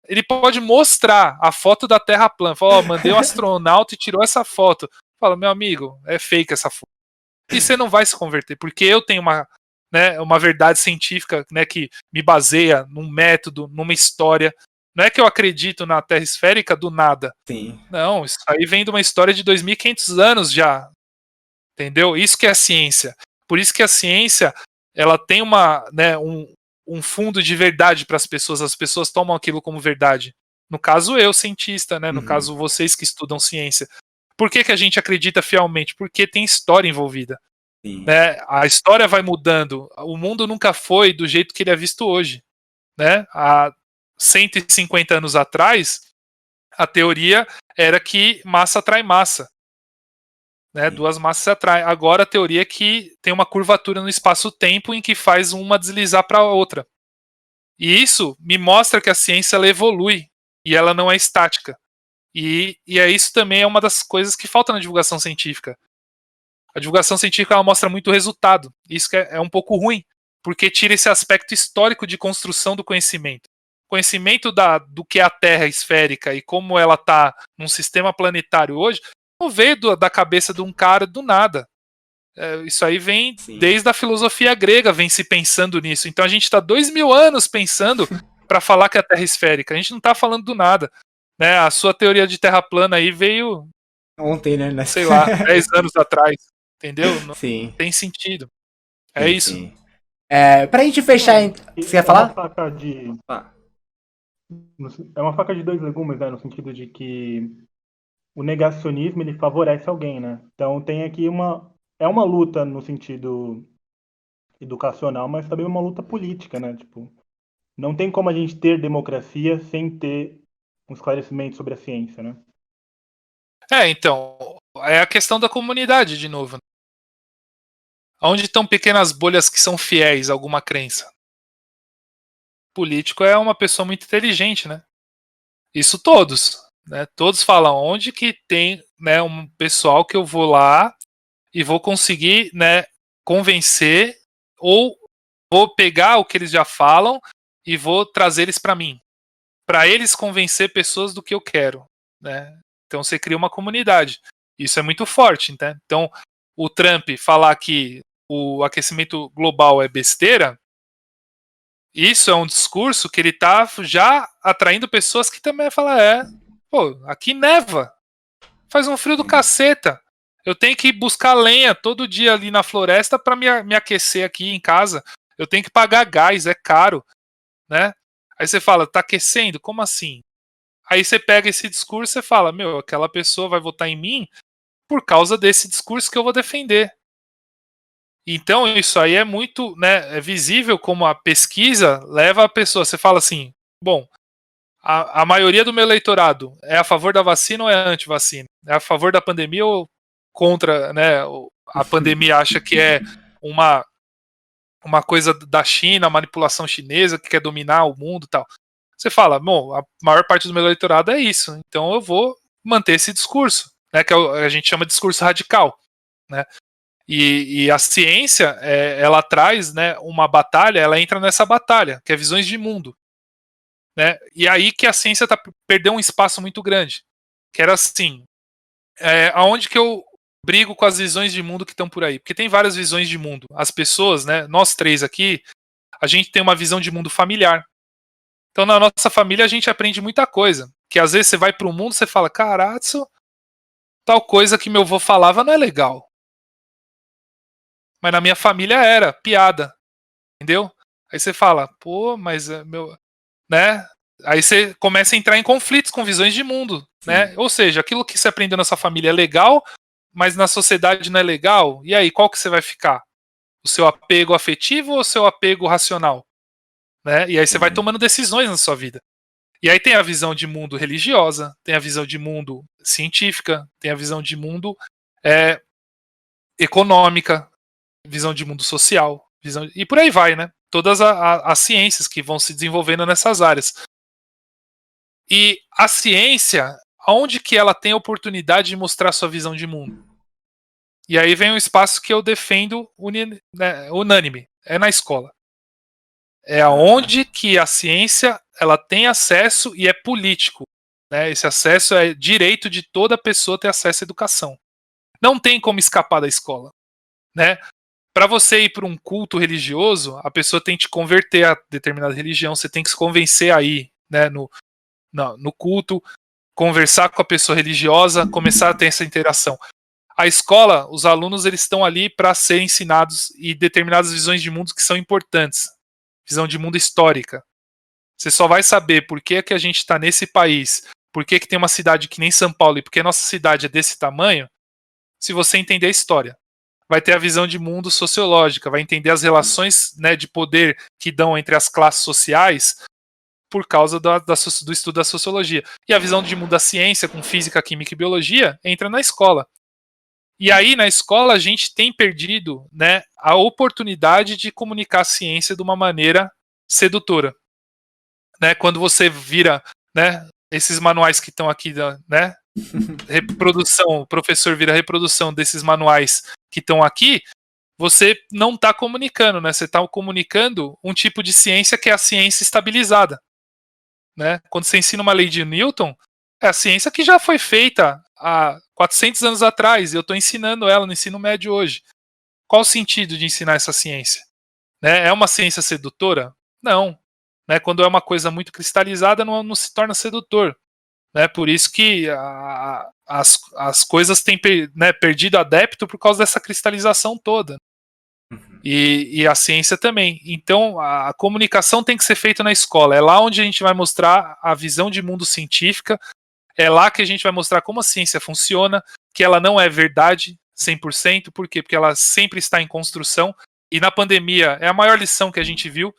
Ele pode mostrar a foto da Terra plana. Fala, mandei um astronauta e tirou essa foto. Fala, meu amigo, é fake essa foto. E você não vai se converter, porque eu tenho uma verdade científica, né, que me baseia num método, numa história. Não é que eu acredito na Terra esférica do nada. Sim. Não, isso aí vem de uma história de 2500 anos já. Entendeu? Isso que é a ciência. Por isso que a ciência, ela tem um fundo de verdade para as pessoas tomam aquilo como verdade. No caso eu, cientista, né? No caso vocês que estudam ciência. Por que a gente acredita fielmente? Porque tem história envolvida. Né? A história vai mudando. O mundo nunca foi do jeito que ele é visto hoje. Né? Há 150 anos atrás, a teoria era que massa atrai massa. Né? Duas massas se atraem. Agora a teoria é que tem uma curvatura no espaço-tempo em que faz uma deslizar para a outra. E isso me mostra que a ciência ela evolui e ela não é estática. E isso também é uma das coisas que falta na divulgação científica. A divulgação científica ela mostra muito resultado. Isso que é um pouco ruim, porque tira esse aspecto histórico de construção do conhecimento. O conhecimento do que é a Terra esférica e como ela está num sistema planetário hoje, não veio da cabeça de um cara do nada. Isso aí vem desde a filosofia grega, vem se pensando nisso. Então a gente está 2000 anos pensando para falar que a Terra é esférica. A gente não está falando do nada. Né? A sua teoria de Terra plana aí veio ontem, né? Sei lá, 10 anos atrás. Entendeu? Não Sim. tem sentido. É Sim, isso. Sim. Pra gente fechar. Você quer falar? É uma faca de dois legumes, né? No sentido de que o negacionismo ele favorece alguém, né? Então tem aqui uma luta no sentido educacional, mas também uma luta política, né? Tipo, não tem como a gente ter democracia sem ter um esclarecimento sobre a ciência, né? Então, é a questão da comunidade, de novo. Onde estão pequenas bolhas que são fiéis a alguma crença? O político é uma pessoa muito inteligente, né? Isso todos. Né? Todos falam onde que tem, né, um pessoal que eu vou lá e vou conseguir, né, convencer ou vou pegar o que eles já falam e vou trazer eles para mim. Para eles convencer pessoas do que eu quero. Né? Então você cria uma comunidade. Isso é muito forte. Né? Então o Trump falar que o aquecimento global é besteira, isso é um discurso que ele tá já atraindo pessoas que também falam, pô, aqui neva, faz um frio do caceta, eu tenho que buscar lenha todo dia ali na floresta para me aquecer aqui em casa, eu tenho que pagar gás, é caro, né? Aí você fala, tá aquecendo? Como assim? Aí você pega esse discurso e fala, aquela pessoa vai votar em mim por causa desse discurso que eu vou defender. Então, isso aí é muito, né, é visível como a pesquisa leva a pessoa. Você fala assim, bom, a maioria do meu eleitorado é a favor da vacina ou é anti-vacina? É a favor da pandemia ou contra, né? A pandemia acha que é uma coisa da China, manipulação chinesa que quer dominar o mundo e tal. Você fala, bom, a maior parte do meu eleitorado é isso, então eu vou manter esse discurso, né, que a gente chama de discurso radical, né? E a ciência, ela traz, né, uma batalha, ela entra nessa batalha, que é visões de mundo, né? E aí que a ciência perdeu um espaço muito grande, que era assim, aonde que eu brigo com as visões de mundo que estão por aí? Porque tem várias visões de mundo. As pessoas, né, nós três aqui, a gente tem uma visão de mundo familiar. Então, na nossa família, a gente aprende muita coisa. Que às vezes você vai para o mundo e você fala, caralho, tal coisa que meu avô falava não é legal. Mas na minha família era piada. Entendeu? Aí você fala, pô, mas meu. Né? Aí você começa a entrar em conflitos com visões de mundo. Né? Ou seja, aquilo que você aprendeu na sua família é legal, mas na sociedade não é legal. E aí, qual que você vai ficar? O seu apego afetivo ou o seu apego racional? Né? E aí você vai tomando decisões na sua vida. E aí tem a visão de mundo religiosa, tem a visão de mundo científica, tem a visão de mundo econômica, visão de mundo social, e por aí vai, né? Todas as ciências que vão se desenvolvendo nessas áreas. E a ciência, aonde que ela tem a oportunidade de mostrar sua visão de mundo? E aí vem um espaço que eu defendo unânime, é na escola. É aonde que a ciência ela tem acesso e é político. Né? Esse acesso é direito de toda pessoa ter acesso à educação. Não tem como escapar da escola. Né? Para você ir para um culto religioso, a pessoa tem que te converter a determinada religião, você tem que se convencer aí, né, no culto, conversar com a pessoa religiosa, começar a ter essa interação. A escola, os alunos eles estão ali para ser ensinados e determinadas visões de mundo que são importantes. Visão de mundo histórica. Você só vai saber por que a gente está nesse país, por que tem uma cidade que nem São Paulo e por que nossa cidade é desse tamanho, se você entender a história. Vai ter a visão de mundo sociológica, vai entender as relações, né, de poder que dão entre as classes sociais por causa do estudo da sociologia. E a visão de mundo da ciência, com física, química e biologia, entra na escola. E aí, na escola, a gente tem perdido, né, a oportunidade de comunicar a ciência de uma maneira sedutora. Né, quando você vira, né, esses manuais que estão aqui, né, reprodução, o professor vira reprodução desses manuais que estão aqui, você não está comunicando, né? Você está comunicando um tipo de ciência que é a ciência estabilizada. Né? Quando você ensina uma lei de Newton, é a ciência que já foi feita há 400 anos atrás, e eu estou ensinando ela no ensino médio hoje. Qual o sentido de ensinar essa ciência? Né? É uma ciência sedutora? Não. Né? Quando é uma coisa muito cristalizada, não se torna sedutor. Né? Por isso que as coisas têm perdido adepto por causa dessa cristalização toda. E a ciência também. Então, a comunicação tem que ser feita na escola. É lá onde a gente vai mostrar a visão de mundo científica. É lá que a gente vai mostrar como a ciência funciona, que ela não é verdade 100%. Por quê? Porque ela sempre está em construção. E na pandemia é a maior lição que a gente viu.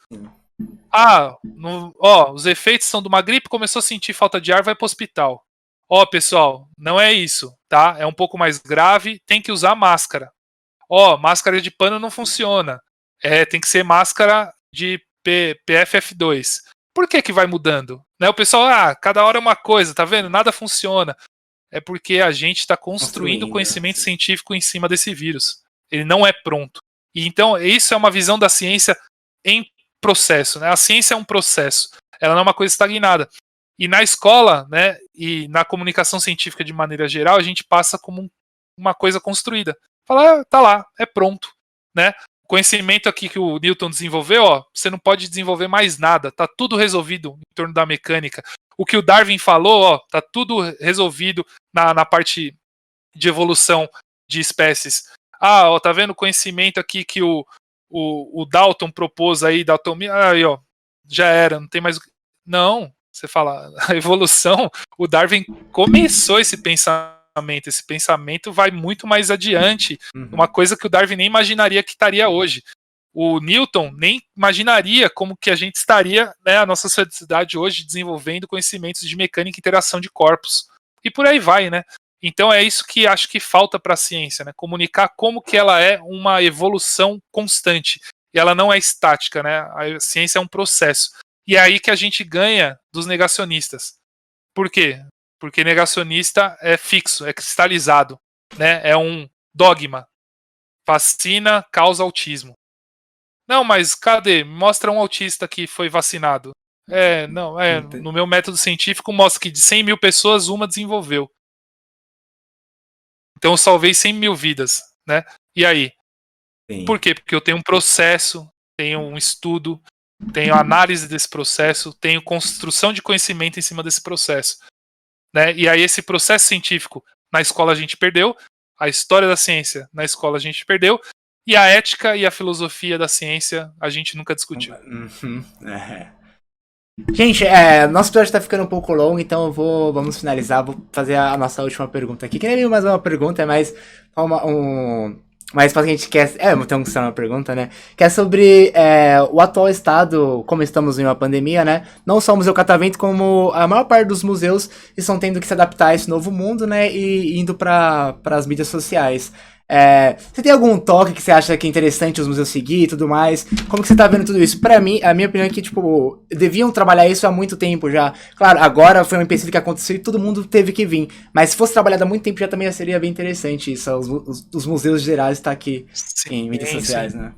Os efeitos são de uma gripe, começou a sentir falta de ar, vai para o hospital. Pessoal, não é isso, tá? É um pouco mais grave, tem que usar máscara. Máscara de pano não funciona. Tem que ser máscara de PFF2. Por que vai mudando? Né? O pessoal, cada hora é uma coisa, tá vendo? Nada funciona. É porque a gente está construindo conhecimento científico em cima desse vírus. Ele não é pronto. E então, isso é uma visão da ciência em processo. Né? A ciência é um processo. Ela não é uma coisa estagnada. E na escola, né, e na comunicação científica de maneira geral, a gente passa como uma coisa construída. Fala, tá lá, é pronto. Né? O conhecimento aqui que o Newton desenvolveu, você não pode desenvolver mais nada. Tá tudo resolvido em torno da mecânica. O que o Darwin falou, tá tudo resolvido na parte de evolução de espécies. Tá vendo o conhecimento aqui que o Dalton propôs aí, aí, já era, não tem mais. Não, você fala, a evolução, o Darwin começou esse pensamento esse pensamento vai muito mais adiante, uma coisa que o Darwin nem imaginaria que estaria hoje. O Newton nem imaginaria como que a gente estaria, né, a nossa sociedade hoje desenvolvendo conhecimentos de mecânica e interação de corpos. E por aí vai, né? Então é isso que acho que falta para a ciência, né? Comunicar como que ela é uma evolução constante. E ela não é estática, né? A ciência é um processo. E é aí que a gente ganha dos negacionistas. Por quê? Porque negacionista é fixo, é cristalizado, né? É um dogma. Vacina causa autismo. Não, mas cadê? Mostra um autista que foi vacinado. No meu método científico mostra que de 100 mil pessoas, uma desenvolveu. Então eu salvei 100 mil vidas, né? E aí? Sim. Por quê? Porque eu tenho um processo, tenho um estudo, tenho análise desse processo, tenho construção de conhecimento em cima desse processo, né? E aí esse processo científico na escola a gente perdeu, a história da ciência na escola a gente perdeu, e a ética e a filosofia da ciência a gente nunca discutiu. Gente, nosso episódio tá ficando um pouco longo, então vamos finalizar, vou fazer a nossa última pergunta aqui, que nem é mais uma pergunta, é mais mas pra gente quer. Então que uma pergunta, né? Que é sobre o atual estado, como estamos em uma pandemia, né? Não só o Museu Catavento, como a maior parte dos museus estão tendo que se adaptar a esse novo mundo, né? E indo para as mídias sociais. Você tem algum toque que você acha que é interessante os museus seguir e tudo mais? Como que você tá vendo tudo isso? Pra mim, a minha opinião é que, tipo, deviam trabalhar isso há muito tempo já. Claro, agora foi um empecilho que aconteceu e todo mundo teve que vir. Mas se fosse trabalhado há muito tempo, já também seria bem interessante isso. Os museus gerais estar aqui em mídias sociais, né?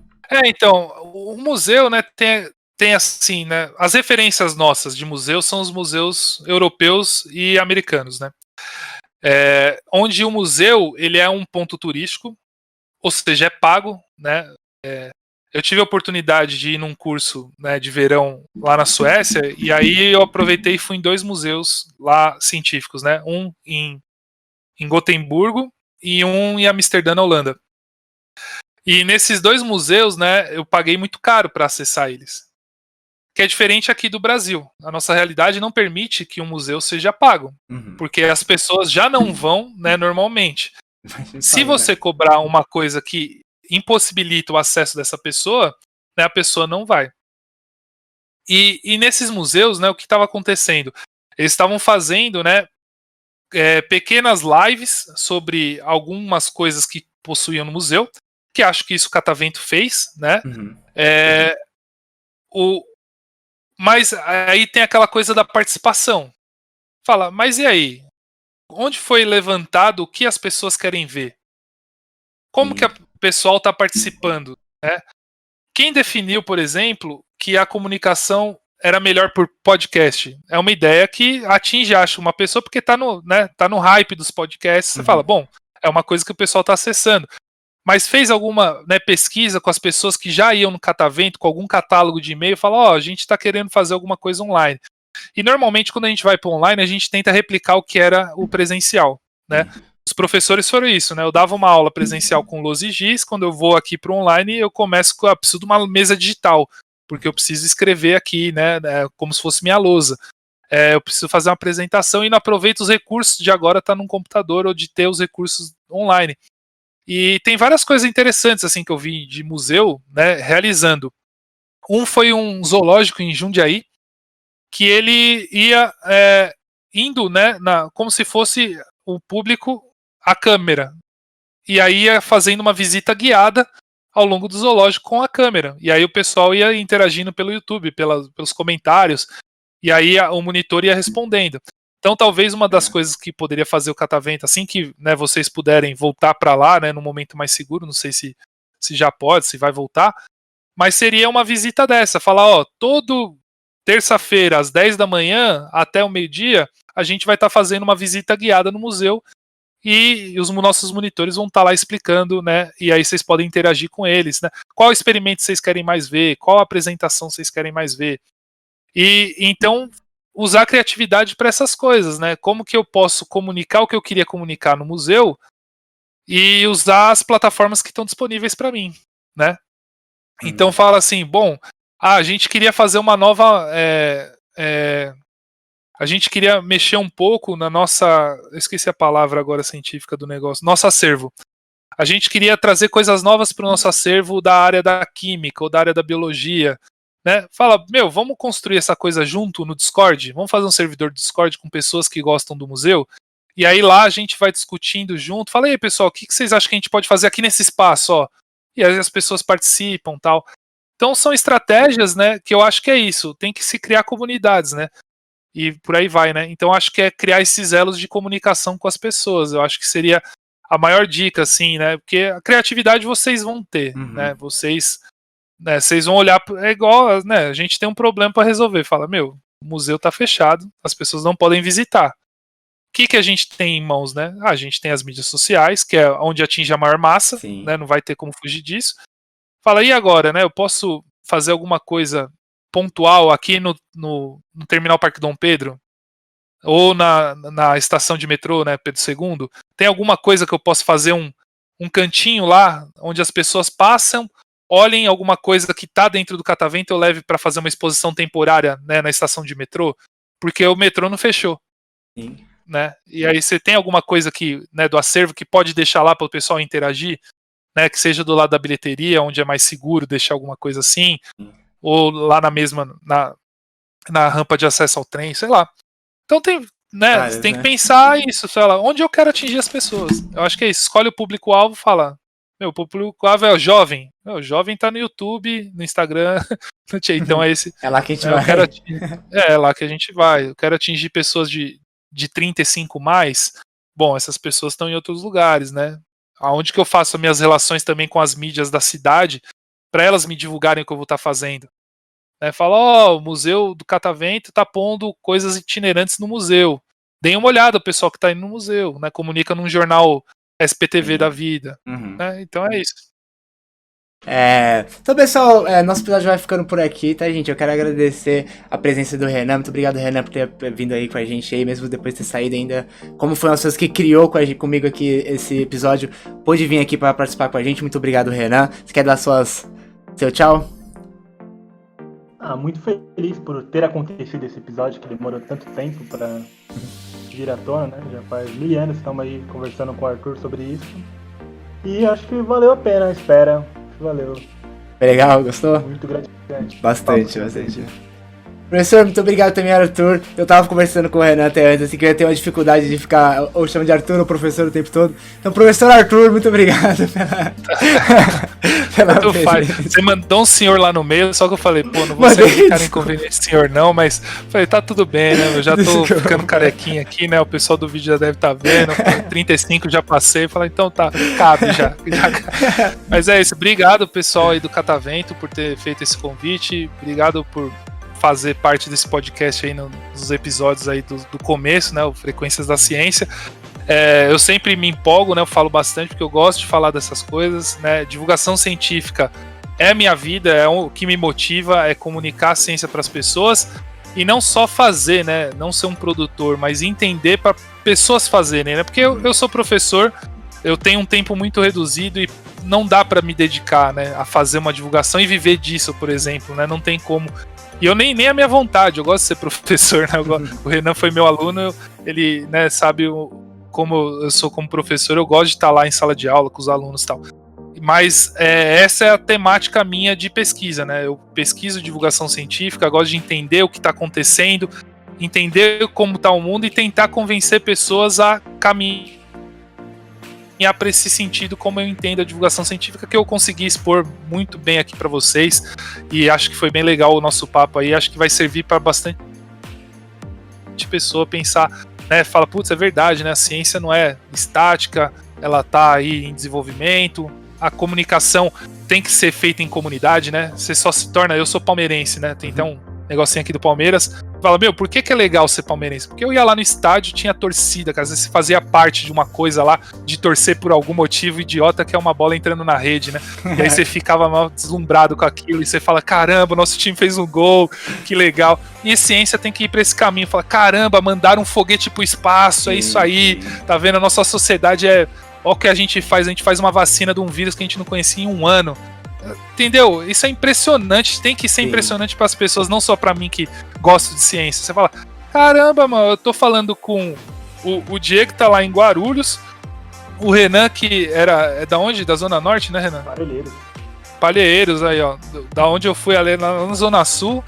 Então, o museu, né, tem assim, né, as referências nossas de museu são os museus europeus e americanos, né? Onde o museu ele é um ponto turístico, ou seja, é pago, né? Eu tive a oportunidade de ir num curso, né, de verão lá na Suécia, e aí eu aproveitei e fui em 2 museus lá científicos, né? Um em Gotemburgo e um em Amsterdã, na Holanda. E nesses 2 museus, né, eu paguei muito caro para acessar eles. Que é diferente aqui do Brasil. A nossa realidade não permite que um museu seja pago, porque as pessoas já não vão, né, normalmente. Se você cobrar uma coisa que impossibilita o acesso dessa pessoa, né, a pessoa não vai. E nesses museus, né, o que estava acontecendo? Eles estavam fazendo, né, pequenas lives sobre algumas coisas que possuíam no museu, que acho que isso o Catavento fez, né? Mas aí tem aquela coisa da participação. Fala, mas e aí? Onde foi levantado o que as pessoas querem ver? Como que o pessoal está participando? Né? Quem definiu, por exemplo, que a comunicação era melhor por podcast? É uma ideia que atinge, acho, uma pessoa porque está no hype dos podcasts. Você fala, bom, é uma coisa que o pessoal está acessando. Mas fez alguma, né, pesquisa com as pessoas que já iam no Catavento, com algum catálogo de e-mail, fala, a gente está querendo fazer alguma coisa online. E normalmente quando a gente vai para online, a gente tenta replicar o que era o presencial, né? Os professores foram isso, né? Eu dava uma aula presencial com Los e Giz, quando eu vou aqui para online, eu começo com, preciso de uma mesa digital, porque eu preciso escrever aqui, né, como se fosse minha lousa. Eu preciso fazer uma apresentação e não aproveito os recursos de agora estar num computador ou de ter os recursos online. E tem várias coisas interessantes assim que eu vi de museu, né, realizando. Um foi um zoológico em Jundiaí, que ele ia indo, né, como se fosse o público a câmera. E aí ia fazendo uma visita guiada ao longo do zoológico com a câmera. E aí o pessoal ia interagindo pelo YouTube, pelos comentários, e aí o monitor ia respondendo. Então talvez uma das coisas que poderia fazer o Catavento, assim que, né, vocês puderem voltar para lá, né, no momento mais seguro, não sei se já pode, se vai voltar, mas seria uma visita dessa, falar, todo terça-feira às 10 da manhã até o meio-dia, a gente vai estar fazendo uma visita guiada no museu e os nossos monitores vão estar lá explicando, né, e aí vocês podem interagir com eles, né, qual experimento vocês querem mais ver, qual apresentação vocês querem mais ver. E então usar a criatividade para essas coisas, né? Como que eu posso comunicar o que eu queria comunicar no museu e usar as plataformas que estão disponíveis para mim, né? Então fala assim, bom, a gente queria fazer uma nova, a gente queria mexer um pouco na nossa, eu esqueci a palavra agora científica do negócio, nosso acervo. A gente queria trazer coisas novas para o nosso acervo da área da química ou da área da biologia, né? Fala, vamos construir essa coisa junto no Discord? Vamos fazer um servidor do Discord com pessoas que gostam do museu? E aí lá a gente vai discutindo junto. Fala aí, pessoal, o que vocês acham que a gente pode fazer aqui nesse espaço, ó? E aí as pessoas participam, tal. Então são estratégias, né, que eu acho que é isso. Tem que se criar comunidades, né? E por aí vai, né? Então acho que é criar esses elos de comunicação com as pessoas. Eu acho que seria a maior dica, assim, né? Porque a criatividade vocês vão ter, né? Vocês vão olhar, é igual, né? A gente tem um problema para resolver. Fala, o museu tá fechado, as pessoas não podem visitar. O que a gente tem em mãos, né? A gente tem as mídias sociais, que é onde atinge a maior massa, né? Não vai ter como fugir disso. Fala, e agora, né? Eu posso fazer alguma coisa pontual aqui no Terminal Parque Dom Pedro? Ou na estação de metrô, né, Pedro II, tem alguma coisa que eu posso fazer um cantinho lá, onde as pessoas passam, olhem alguma coisa que está dentro do catavento, eu leve para fazer uma exposição temporária, né, na estação de metrô, porque o metrô não fechou. Sim. Né? E aí você tem alguma coisa que, né, do acervo que pode deixar lá para o pessoal interagir, né, que seja do lado da bilheteria, onde é mais seguro deixar alguma coisa assim, ou lá na mesma, na rampa de acesso ao trem, sei lá. Então tem, né, você tem que pensar isso, sei lá, onde eu quero atingir as pessoas. Eu acho que é isso, escolhe o público-alvo, fala, o público-alvo é o jovem. O jovem tá no YouTube, no Instagram, então é esse. É lá que a gente vai. É lá que a gente vai. Eu quero atingir pessoas de 35 mais. Bom, essas pessoas estão em outros lugares, né? Aonde que eu faço minhas relações também com as mídias da cidade, para elas me divulgarem o que eu vou estar fazendo. Fala, o Museu do Catavento tá pondo coisas itinerantes no museu. Deem uma olhada, o pessoal que tá indo no museu, né? Comunica num jornal SPTV da vida. Né? Então é isso. Então, pessoal, nosso episódio vai ficando por aqui, tá, gente? Eu quero agradecer a presença do Renan. Muito obrigado, Renan, por ter vindo aí com a gente aí, mesmo depois de ter saído ainda. Como foi uma das pessoas que criou comigo aqui esse episódio, pôde vir aqui para participar com a gente. Muito obrigado, Renan. Você quer dar seu tchau? Muito feliz por ter acontecido esse episódio que demorou tanto tempo para vir à tona, né? Já faz 1000 anos que estamos aí conversando com o Arthur sobre isso. E acho que valeu a pena a espera. Valeu. Foi legal, gostou? Muito gratificante. Bastante. Professor, muito obrigado também, Arthur. Eu tava conversando com o Renan até antes, assim, que eu ia ter uma dificuldade de ficar ou chamando de Arthur ou professor o tempo todo. Então, professor Arthur, muito obrigado pela Você mandou um senhor lá no meio, só que eu falei, não vou ser aquele cara inconveniente senhor não, mas falei, tá tudo bem, né? Eu já tô ficando carequinha aqui, né? O pessoal do vídeo já deve estar vendo. 35 já passei, falei, então tá, cabe já. Mas é isso, obrigado pessoal aí do Catavento por ter feito esse convite, obrigado por fazer parte desse podcast aí nos episódios aí do começo, né, o Frequências da Ciência. Eu sempre me empolgo, né, eu falo bastante porque eu gosto de falar dessas coisas, né, divulgação científica é a minha vida, é o que me motiva, é comunicar a ciência para as pessoas e não só fazer, né, não ser um produtor, mas entender para pessoas fazerem, né, porque eu sou professor, eu tenho um tempo muito reduzido e não dá para me dedicar, né, a fazer uma divulgação e viver disso, por exemplo, né, não tem como. E eu nem a minha vontade, eu gosto de ser professor, né? O Renan foi meu aluno, ele, né, sabe como eu sou como professor, eu gosto de estar lá em sala de aula com os alunos e tal. Mas essa é a temática minha de pesquisa, né? Eu pesquiso divulgação científica, gosto de entender o que está acontecendo, entender como está o mundo e tentar convencer pessoas a caminhar para esse sentido, como eu entendo a divulgação científica, que eu consegui expor muito bem aqui para vocês, e acho que foi bem legal o nosso papo aí, acho que vai servir para bastante pessoa pensar, né, fala, putz, é verdade, né, a ciência não é estática, ela tá aí em desenvolvimento, a comunicação tem que ser feita em comunidade, né, você só se torna, eu sou palmeirense, né, tem então um negocinho aqui do Palmeiras, fala, por que é legal ser palmeirense? Porque eu ia lá no estádio, tinha torcida, às vezes você fazia parte de uma coisa lá, de torcer por algum motivo idiota, que é uma bola entrando na rede, né? E aí você ficava mal deslumbrado com aquilo, e você fala, caramba, nosso time fez um gol, que legal. E a ciência tem que ir pra esse caminho, fala, caramba, mandaram um foguete pro espaço, é isso aí, tá vendo? A nossa sociedade olha o que a gente faz uma vacina de um vírus que a gente não conhecia em 1 ano. Entendeu? Isso é impressionante, tem que ser impressionante para as pessoas, não só para mim que gosto de ciência. Você fala, caramba, mano, eu tô falando com o Diego, que tá lá em Guarulhos, o Renan, que é da onde? Da Zona Norte, né, Renan? Palheiros, aí, ó, da onde eu fui ali na Zona Sul,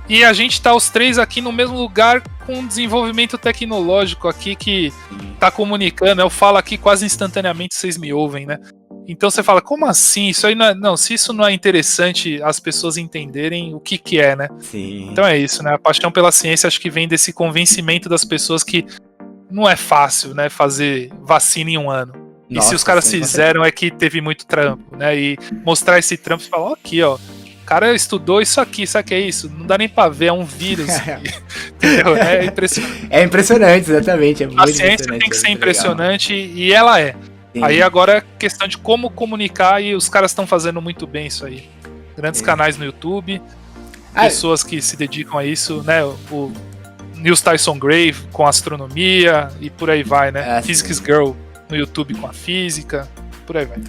e a gente tá os três aqui no mesmo lugar com um desenvolvimento tecnológico aqui que tá comunicando, eu falo aqui quase instantaneamente, vocês me ouvem, né? Então você fala, como assim? Isso aí não, se isso não é interessante as pessoas entenderem o que é, né? Sim. Então é isso, né? A paixão pela ciência acho que vem desse convencimento das pessoas que não é fácil, né, fazer vacina em um ano. Nossa, e se os caras sim, fizeram é que teve muito trampo, né? E mostrar esse trampo e falar, ó, aqui, ó, o cara estudou isso aqui, sabe o que é isso? Não dá nem pra ver, é um vírus. Entendeu? É impressionante. É impressionante, exatamente. É muito a ciência tem que ser impressionante e ela é. Sim. Aí agora é questão de como comunicar e os caras estão fazendo muito bem isso aí. Grandes canais no YouTube, pessoas que se dedicam a isso, né? O Neil Tyson Gray com astronomia e por aí vai, né? Physics Girl no YouTube com a física, por aí vai.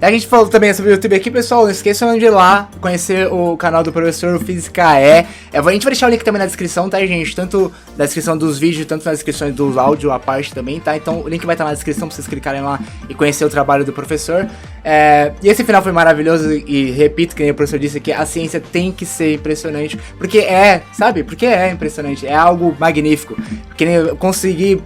A gente falou também sobre o YouTube aqui, pessoal. Não esqueçam de ir lá conhecer o canal do professor Física a gente vai deixar o link também na descrição, tá, gente? Tanto na descrição dos vídeos, tanto nas descrições dos áudios, a parte também, tá? Então o link vai estar na descrição pra vocês clicarem lá e conhecer o trabalho do professor. E esse final foi maravilhoso e repito, que nem o professor disse aqui, a ciência tem que ser impressionante, porque sabe? Porque é impressionante, é algo magnífico. Porque nem eu consegui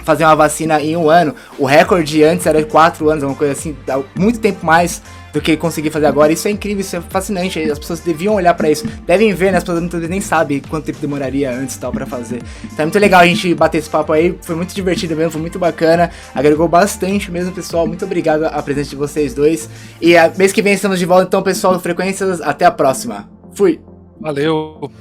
fazer uma vacina em 1 ano. O recorde antes era 4 anos, uma coisa assim, dá muito tempo mais do que conseguir fazer agora. Isso é incrível, isso é fascinante. As pessoas deviam olhar pra isso, devem ver, né? As pessoas muitas vezes nem sabem quanto tempo demoraria antes e tal pra fazer. Então é muito legal a gente bater esse papo aí, foi muito divertido mesmo, foi muito bacana, agregou bastante mesmo, pessoal. Muito obrigado a presença de vocês dois. E mês que vem estamos de volta, então, pessoal do Frequências, até a próxima. Fui! Valeu!